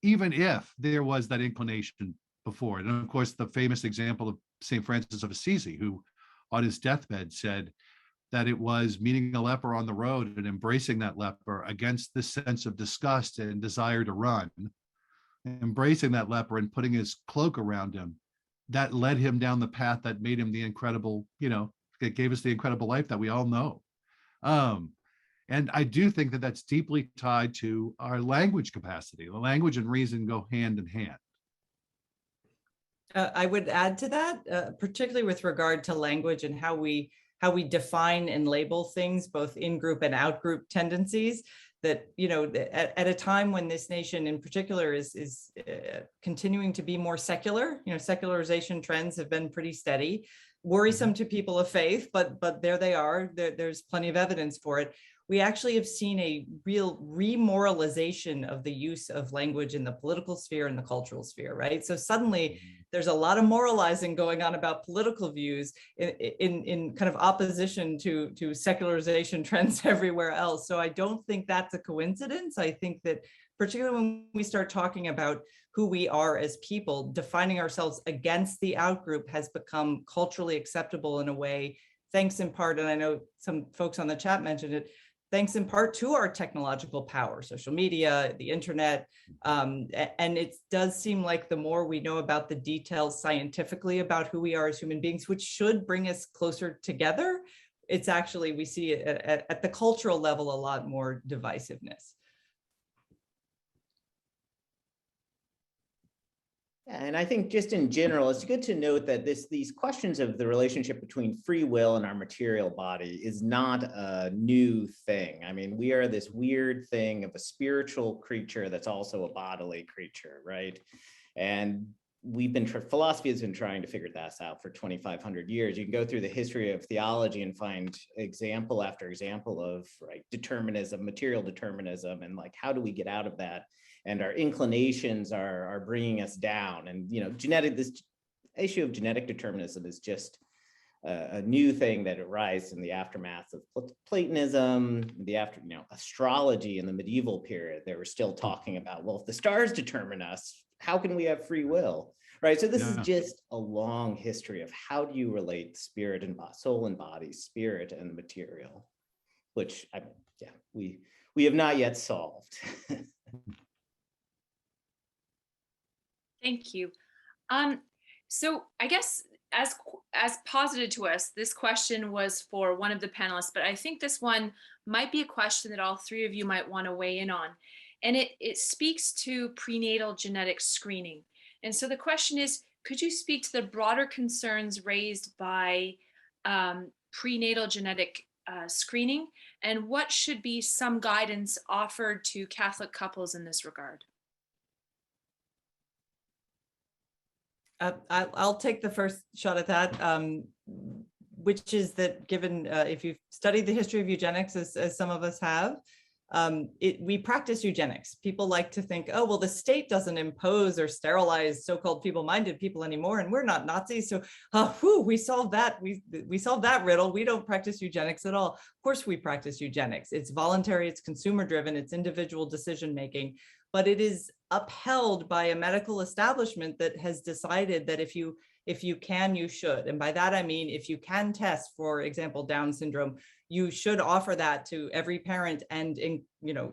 even if there was that inclination before. And of course, the famous example of St. Francis of Assisi, who on his deathbed said that it was meeting a leper on the road and embracing that leper against this sense of disgust and desire to run, embracing that leper and putting his cloak around him, that led him down the path that made him the incredible, that gave us the incredible life that we all know. And I do think that that's deeply tied to our language capacity. The language and reason go hand in hand. I would add to that, particularly with regard to language and how we define and label things, both in-group and out-group tendencies, that, at a time when this nation in particular is continuing to be more secular, secularization trends have been pretty steady, worrisome to people of faith, but there they are. There's plenty of evidence for it. We actually have seen a real remoralization of the use of language in the political sphere and the cultural sphere, right? So suddenly there's a lot of moralizing going on about political views in kind of opposition to secularization trends everywhere else. So I don't think that's a coincidence. I think that particularly when we start talking about who we are as people, defining ourselves against the outgroup has become culturally acceptable in a way, thanks in part, and I know some folks on the chat mentioned it, thanks in part to our technological power, social media, the internet. And it does seem like the more we know about the details scientifically about who we are as human beings, which should bring us closer together, it's actually, we see at the cultural level, a lot more divisiveness. And I think just in general, it's good to note that these questions of the relationship between free will and our material body is not a new thing. I mean, we are this weird thing of a spiritual creature that's also a bodily creature, right? And philosophy has been trying to figure this out for 2,500 years. You can go through the history of theology and find example after example of determinism, material determinism, and how do we get out of that? And our inclinations are bringing us down. And this issue of genetic determinism is just a new thing that arises in the aftermath of Platonism, astrology in the medieval period. They were still talking about, well, if the stars determine us, how can we have free will, right? So this is just a long history of how do you relate spirit and soul and body, spirit and material, which we have not yet solved. Thank you. So I guess as posited to us, this question was for one of the panelists, but I think this one might be a question that all three of you might want to weigh in on. And it speaks to prenatal genetic screening. And so the question is, could you speak to the broader concerns raised by prenatal genetic screening? And what should be some guidance offered to Catholic couples in this regard? I'll take the first shot at that, which is that given if you've studied the history of eugenics, as some of us have, we practice eugenics. People like to think, oh, well, the state doesn't impose or sterilize so-called feeble-minded people anymore, and we're not Nazis. So we solved that. We solved that riddle. We don't practice eugenics at all. Of course, we practice eugenics. It's voluntary, it's consumer-driven, it's individual decision-making, but it is upheld by a medical establishment that has decided that if you can, you should. And by that, I mean, if you can test, for example, Down syndrome, you should offer that to every parent and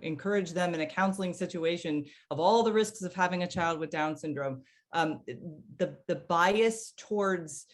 encourage them in a counseling situation of all the risks of having a child with Down syndrome. The bias towards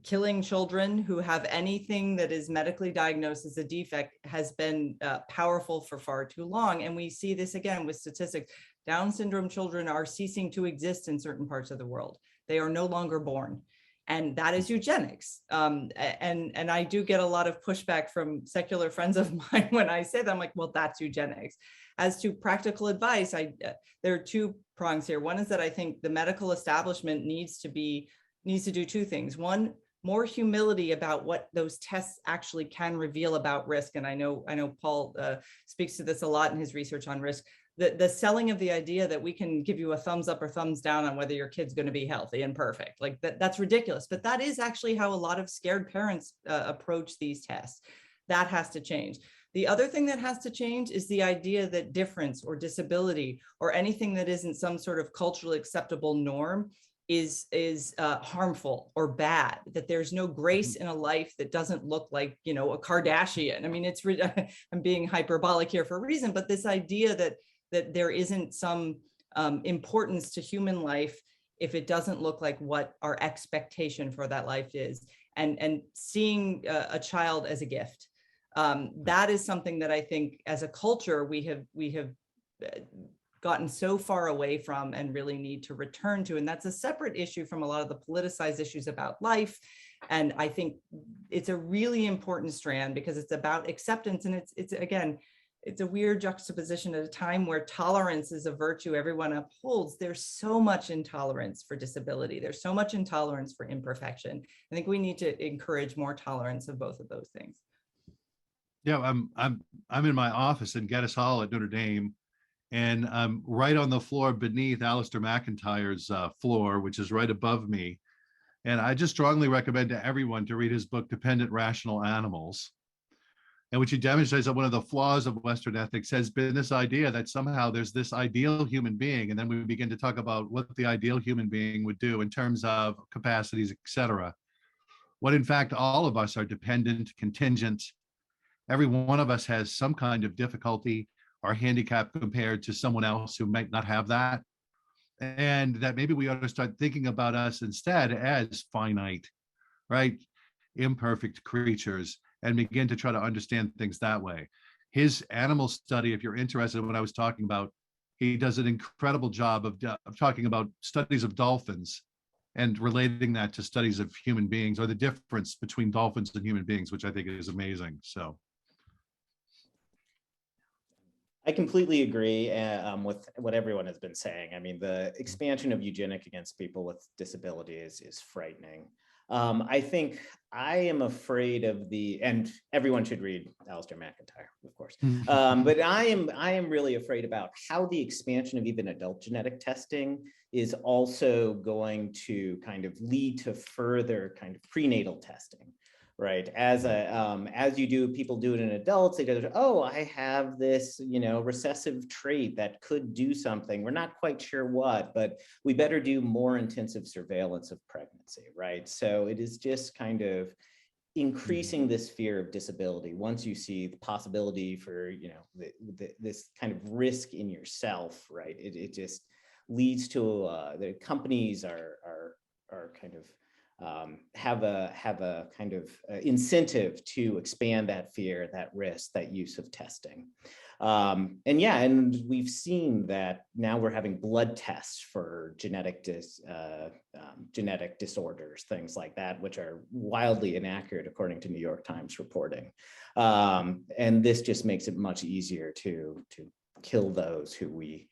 killing children who have anything that is medically diagnosed as a defect has been powerful for far too long. And we see this again with statistics. Down syndrome children are ceasing to exist in certain parts of the world. They are no longer born. And that is eugenics. And I do get a lot of pushback from secular friends of mine when I say that. I'm like, well, that's eugenics. As to practical advice, there are two prongs here. One is that I think the medical establishment needs to do two things. One, more humility about what those tests actually can reveal about risk. And I know Paul speaks to this a lot in his research on risk. The selling of the idea that we can give you a thumbs up or thumbs down on whether your kid's going to be healthy and perfect, like that's ridiculous. But that is actually how a lot of scared parents approach these tests. That has to change. The other thing that has to change is the idea that difference or disability or anything that isn't some sort of culturally acceptable norm is harmful or bad, that there's no grace in a life that doesn't look like, a Kardashian. I mean, I'm being hyperbolic here for a reason, but this idea that there isn't some importance to human life if it doesn't look like what our expectation for that life is, and seeing a child as a gift. That is something that I think as a culture we have gotten so far away from and really need to return to. And that's a separate issue from a lot of the politicized issues about life. And I think it's a really important strand because it's about acceptance. And it's a weird juxtaposition at a time where tolerance is a virtue everyone upholds. There's so much intolerance for disability. There's so much intolerance for imperfection. I think we need to encourage more tolerance of both of those things. Yeah, I'm in my office in Geddes Hall at Notre Dame, and I'm right on the floor beneath Alistair McIntyre's floor, which is right above me. And I just strongly recommend to everyone to read his book, Dependent Rational Animals, in which he demonstrates that one of the flaws of Western ethics has been this idea that somehow there's this ideal human being, and then we begin to talk about what the ideal human being would do in terms of capacities, et cetera. When in fact, all of us are dependent, contingent. Every one of us has some kind of difficulty or handicap compared to someone else who might not have that. And that maybe we ought to start thinking about us instead as finite, right? Imperfect creatures, and begin to try to understand things that way. His animal study, if you're interested in what I was talking about, he does an incredible job of talking about studies of dolphins and relating that to studies of human beings, or the difference between dolphins and human beings, which I think is amazing. So I completely agree with what everyone has been saying. I mean, the expansion of eugenics against people with disability is frightening. I think I am afraid of and everyone should read Alistair McIntyre, of course. But I am really afraid about how the expansion of even adult genetic testing is also going to kind of lead to further kind of prenatal testing, right? As you do, people do it in adults. They go, oh, I have this, recessive trait that could do something. We're not quite sure what, but we better do more intensive surveillance of pregnancy, right? So it is just kind of increasing this fear of disability. Once you see the possibility for, this kind of risk in yourself, right? It just leads to the companies are kind of have a kind of incentive to expand that fear, that risk, that use of testing. And yeah, and we've seen that now we're having blood tests for genetic disorders, things like that, which are wildly inaccurate according to New York Times reporting. And this just makes it much easier to kill those who we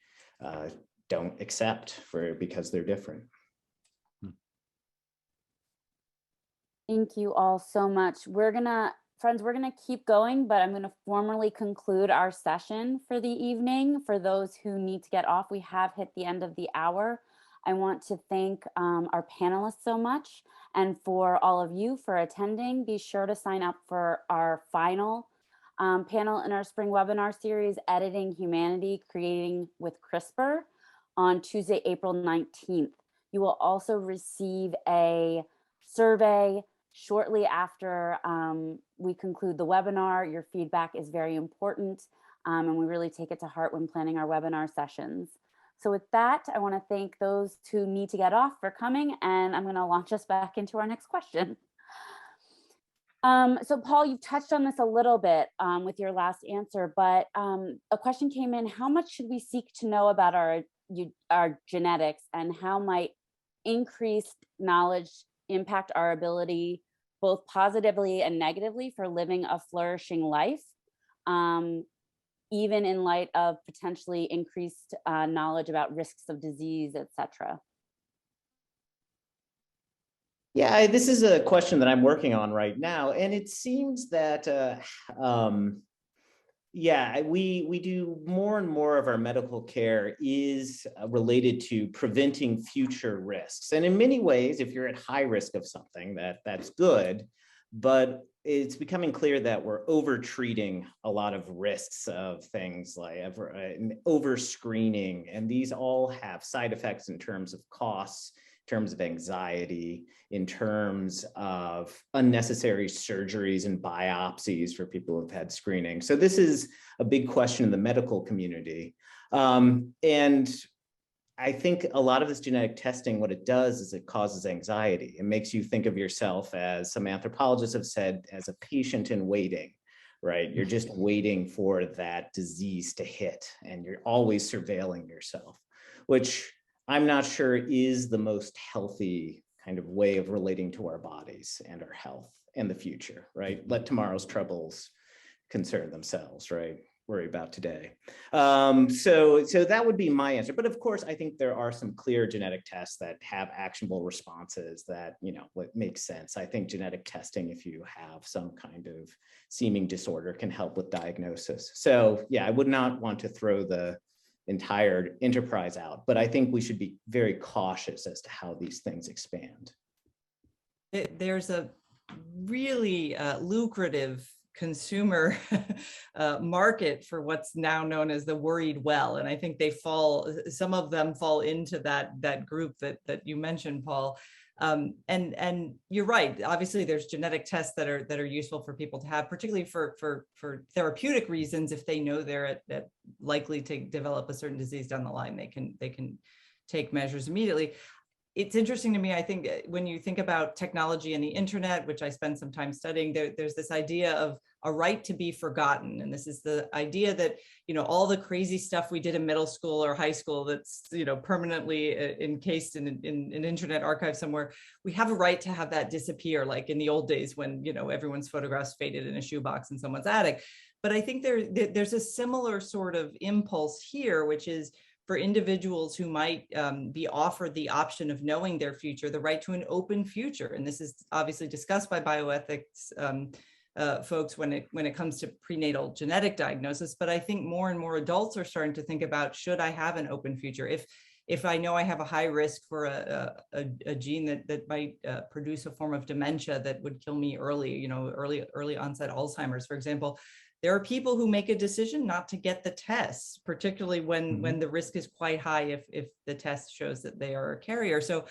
don't accept because they're different. Thank you all so much. Friends, we're gonna keep going, but I'm gonna formally conclude our session for the evening. For those who need to get off, we have hit the end of the hour. I want to thank our panelists so much, and for all of you for attending. Be sure to sign up for our final panel in our spring webinar series, Editing Humanity, Creating with CRISPR, on Tuesday, April 19th. You will also receive a survey shortly after we conclude the webinar. Your feedback is very important, and we really take it to heart when planning our webinar sessions. So with that, I want to thank those who need to get off for coming, and I'm going to launch us back into our next question. So Paul, you touched on this a little bit with your last answer, but a question came in: how much should we seek to know about our genetics, and how might increased knowledge impact our ability both positively and negatively for living a flourishing life, even in light of potentially increased knowledge about risks of disease, etc.? Yeah, this is a question that I'm working on right now, and it seems that yeah, we do more and more of our medical care is related to preventing future risks. And in many ways, if you're at high risk of something, that's good, but it's becoming clear that we're over-treating a lot of risks of things like over-screening, and these all have side effects in terms of costs, in terms of anxiety, in terms of unnecessary surgeries and biopsies for people who've had screening. So this is a big question in the medical community. And I think a lot of this genetic testing, what it does is it causes anxiety. It makes you think of yourself, as some anthropologists have said, as a patient in waiting, right? You're just waiting for that disease to hit, and you're always surveilling yourself, which I'm not sure is the most healthy kind of way of relating to our bodies and our health and the future, right? Let tomorrow's troubles concern themselves, right? Worry about today. So that would be my answer. But of course, I think there are some clear genetic tests that have actionable responses that, what makes sense. I think genetic testing, if you have some kind of seeming disorder, can help with diagnosis. So yeah, I would not want to throw the entire enterprise out, but I think we should be very cautious as to how these things expand. There's a really lucrative consumer market for what's now known as the worried well, and I think some of them fall into that group that you mentioned, Paul. And you're right. Obviously, there's genetic tests that are useful for people to have, particularly for therapeutic reasons. If they know they're at likely to develop a certain disease down the line, they can take measures immediately. It's interesting to me, I think, when you think about technology and the internet, which I spend some time studying, there's this idea of a right to be forgotten. And this is the idea that, all the crazy stuff we did in middle school or high school that's, permanently encased in an internet archive somewhere, we have a right to have that disappear, like in the old days when, everyone's photographs faded in a shoebox in someone's attic. But I think there's a similar sort of impulse here, which is for individuals who might be offered the option of knowing their future, the right to an open future. And this is obviously discussed by bioethics folks when it comes to prenatal genetic diagnosis. But I think more and more adults are starting to think about, should I have an open future? If I know I have a high risk for a gene that might produce a form of dementia that would kill me early, early onset Alzheimer's, for example, there are people who make a decision not to get the tests, particularly when the risk is quite high if the test shows that they are a carrier. So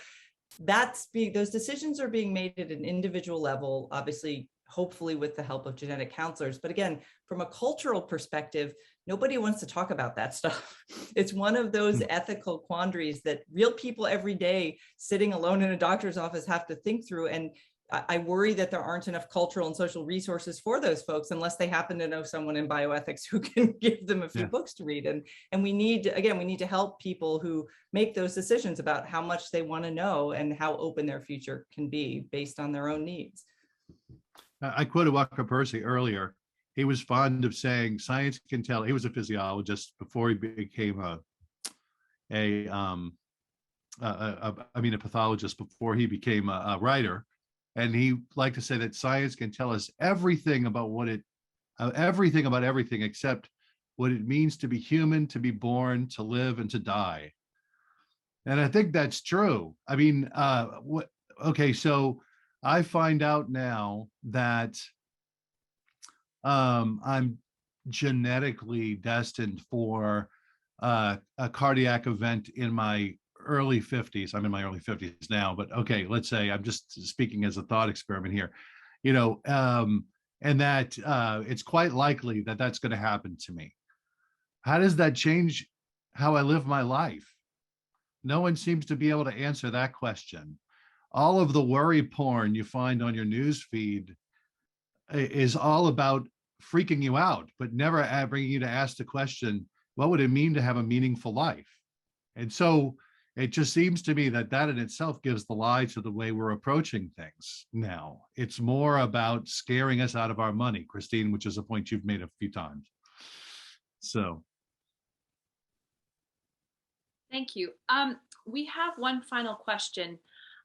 those decisions are being made at an individual level, obviously, hopefully with the help of genetic counselors. But again, from a cultural perspective, nobody wants to talk about that stuff. It's one of those ethical quandaries that real people every day sitting alone in a doctor's office have to think through. And I worry that there aren't enough cultural and social resources for those folks unless they happen to know someone in bioethics who can give them a few Yeah. books to read. And we need, again, we need to help people who make those decisions about how much they want to know and how open their future can be based on their own needs. I quoted Walker Percy earlier. He was fond of saying science can tell. He was a physiologist before he became a pathologist before he became a writer. And he liked to say that science can tell us everything about everything about everything except what it means to be human, to be born, to live, and to die. And I think that's true. I mean, okay, so I find out now that I'm genetically destined for a cardiac event in my early 50s. I'm in my early 50s now, but okay, let's say I'm just speaking as a thought experiment here, and that it's quite likely that that's going to happen to me. How does that change how I live my life? No one seems to be able to answer that question. All of the worry porn you find on your news feed is all about freaking you out, but never bringing you to ask the question, what would it mean to have a meaningful life? And so it just seems to me that in itself gives the lie to the way we're approaching things now. It's more about scaring us out of our money, Christine, which is a point you've made a few times. So. Thank you. We have one final question,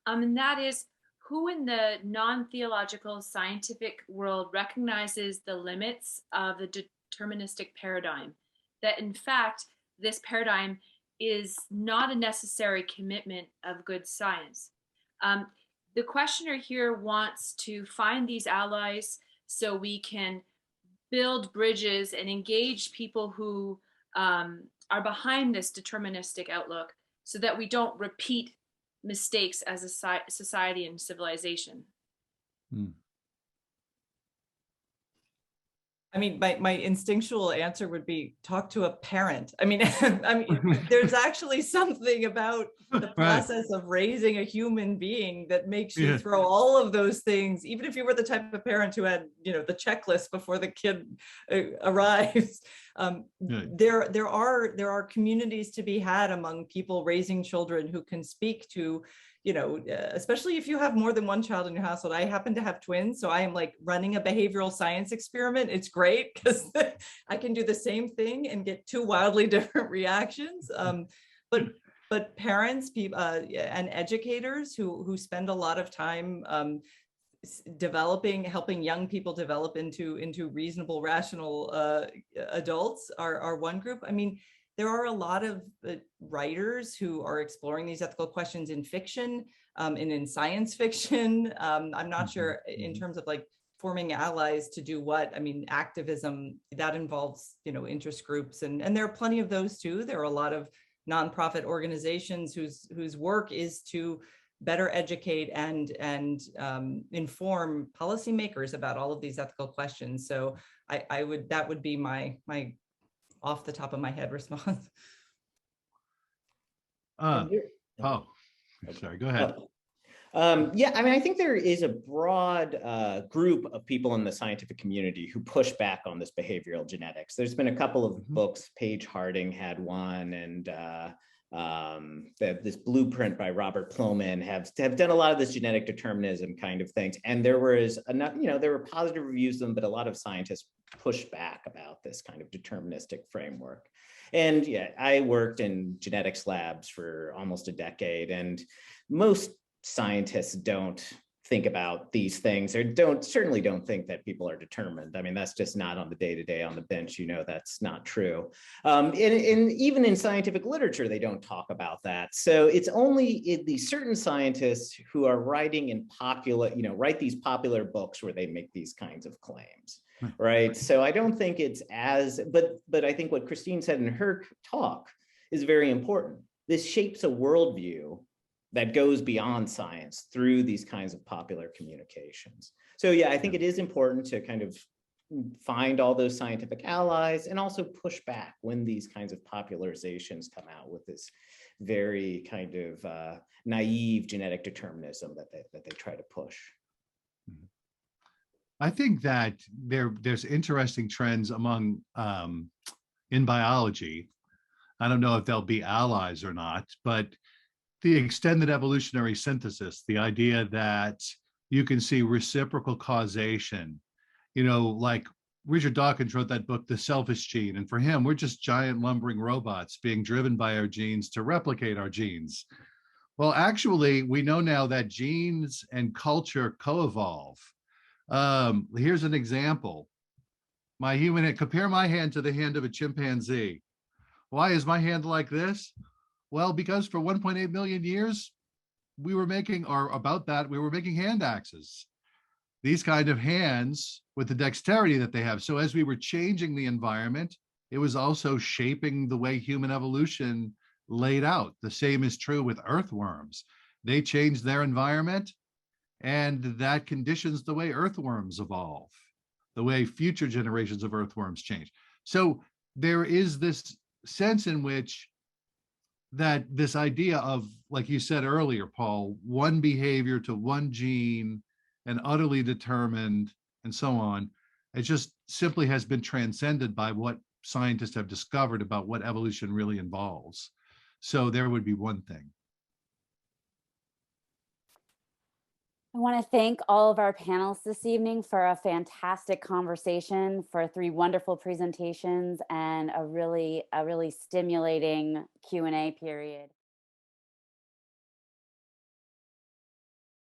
and that is, who in the non-theological scientific world recognizes the limits of the deterministic paradigm? That in fact, this paradigm is not a necessary commitment of good science. The questioner here wants to find these allies so we can build bridges and engage people who are behind this deterministic outlook so that we don't repeat mistakes as a society and civilization. I mean, my instinctual answer would be talk to a parent. I mean, there's actually something about the process of raising a human being that makes you throw all of those things, even if you were the type of parent who had, the checklist before the kid arrives. There are communities to be had among people raising children who can speak to, especially if you have more than one child in your household. I happen to have twins, so I am like running a behavioral science experiment. It's great because I can do the same thing and get two wildly different reactions. But parents, people, and educators who spend a lot of time helping young people develop into reasonable, rational adults are one group. I mean, there are a lot of writers who are exploring these ethical questions in fiction and in science fiction. I'm not sure in terms of like forming allies to do what. I mean, activism, that involves, interest groups, and there are plenty of those too. There are a lot of nonprofit organizations whose work is to better educate and inform policymakers about all of these ethical questions. So that would be my off the top of my head response. Sorry, go ahead. Yeah, I mean, I think there is a broad group of people in the scientific community who push back on this behavioral genetics. There's been a couple of books. Paige Harding had one, and this blueprint by Robert Plomin have done a lot of this genetic determinism kind of things. And there was enough, there were positive reviews of them, but a lot of scientists push back about this kind of deterministic framework. And yeah, I worked in genetics labs for almost a decade, and most scientists don't think about these things, or certainly don't think that people are determined. I mean, that's just not on the day-to-day on the bench. That's not true. And even in scientific literature, they don't talk about that. So it's only the certain scientists who are writing in popular, write these popular books where they make these kinds of claims, right? So I don't think it's but I think what Christine said in her talk is very important. This shapes a worldview that goes beyond science through these kinds of popular communications. So yeah, I think it is important to kind of find all those scientific allies and also push back when these kinds of popularizations come out with this very kind of naive genetic determinism that they try to push. I think that there's interesting trends among in biology. I don't know if they'll be allies or not, but the extended evolutionary synthesis, the idea that you can see reciprocal causation, like Richard Dawkins wrote that book, The Selfish Gene. And for him, we're just giant lumbering robots being driven by our genes to replicate our genes. Well, actually, we know now that genes and culture co-evolve. Here's an example. My human hand, compare my hand to the hand of a chimpanzee. Why is my hand like this? Well, because for 1.8 million years, we were making hand axes. These kind of hands with the dexterity that they have. So as we were changing the environment, it was also shaping the way human evolution laid out. The same is true with earthworms. They change their environment, and that conditions the way earthworms evolve, the way future generations of earthworms change. So there is this sense in which that this idea of, like you said earlier, Paul, one behavior to one gene and utterly determined and so on, it just simply has been transcended by what scientists have discovered about what evolution really involves. So there would be one thing. I want to thank all of our panelists this evening for a fantastic conversation, for 3 wonderful presentations, and a really stimulating Q&A period.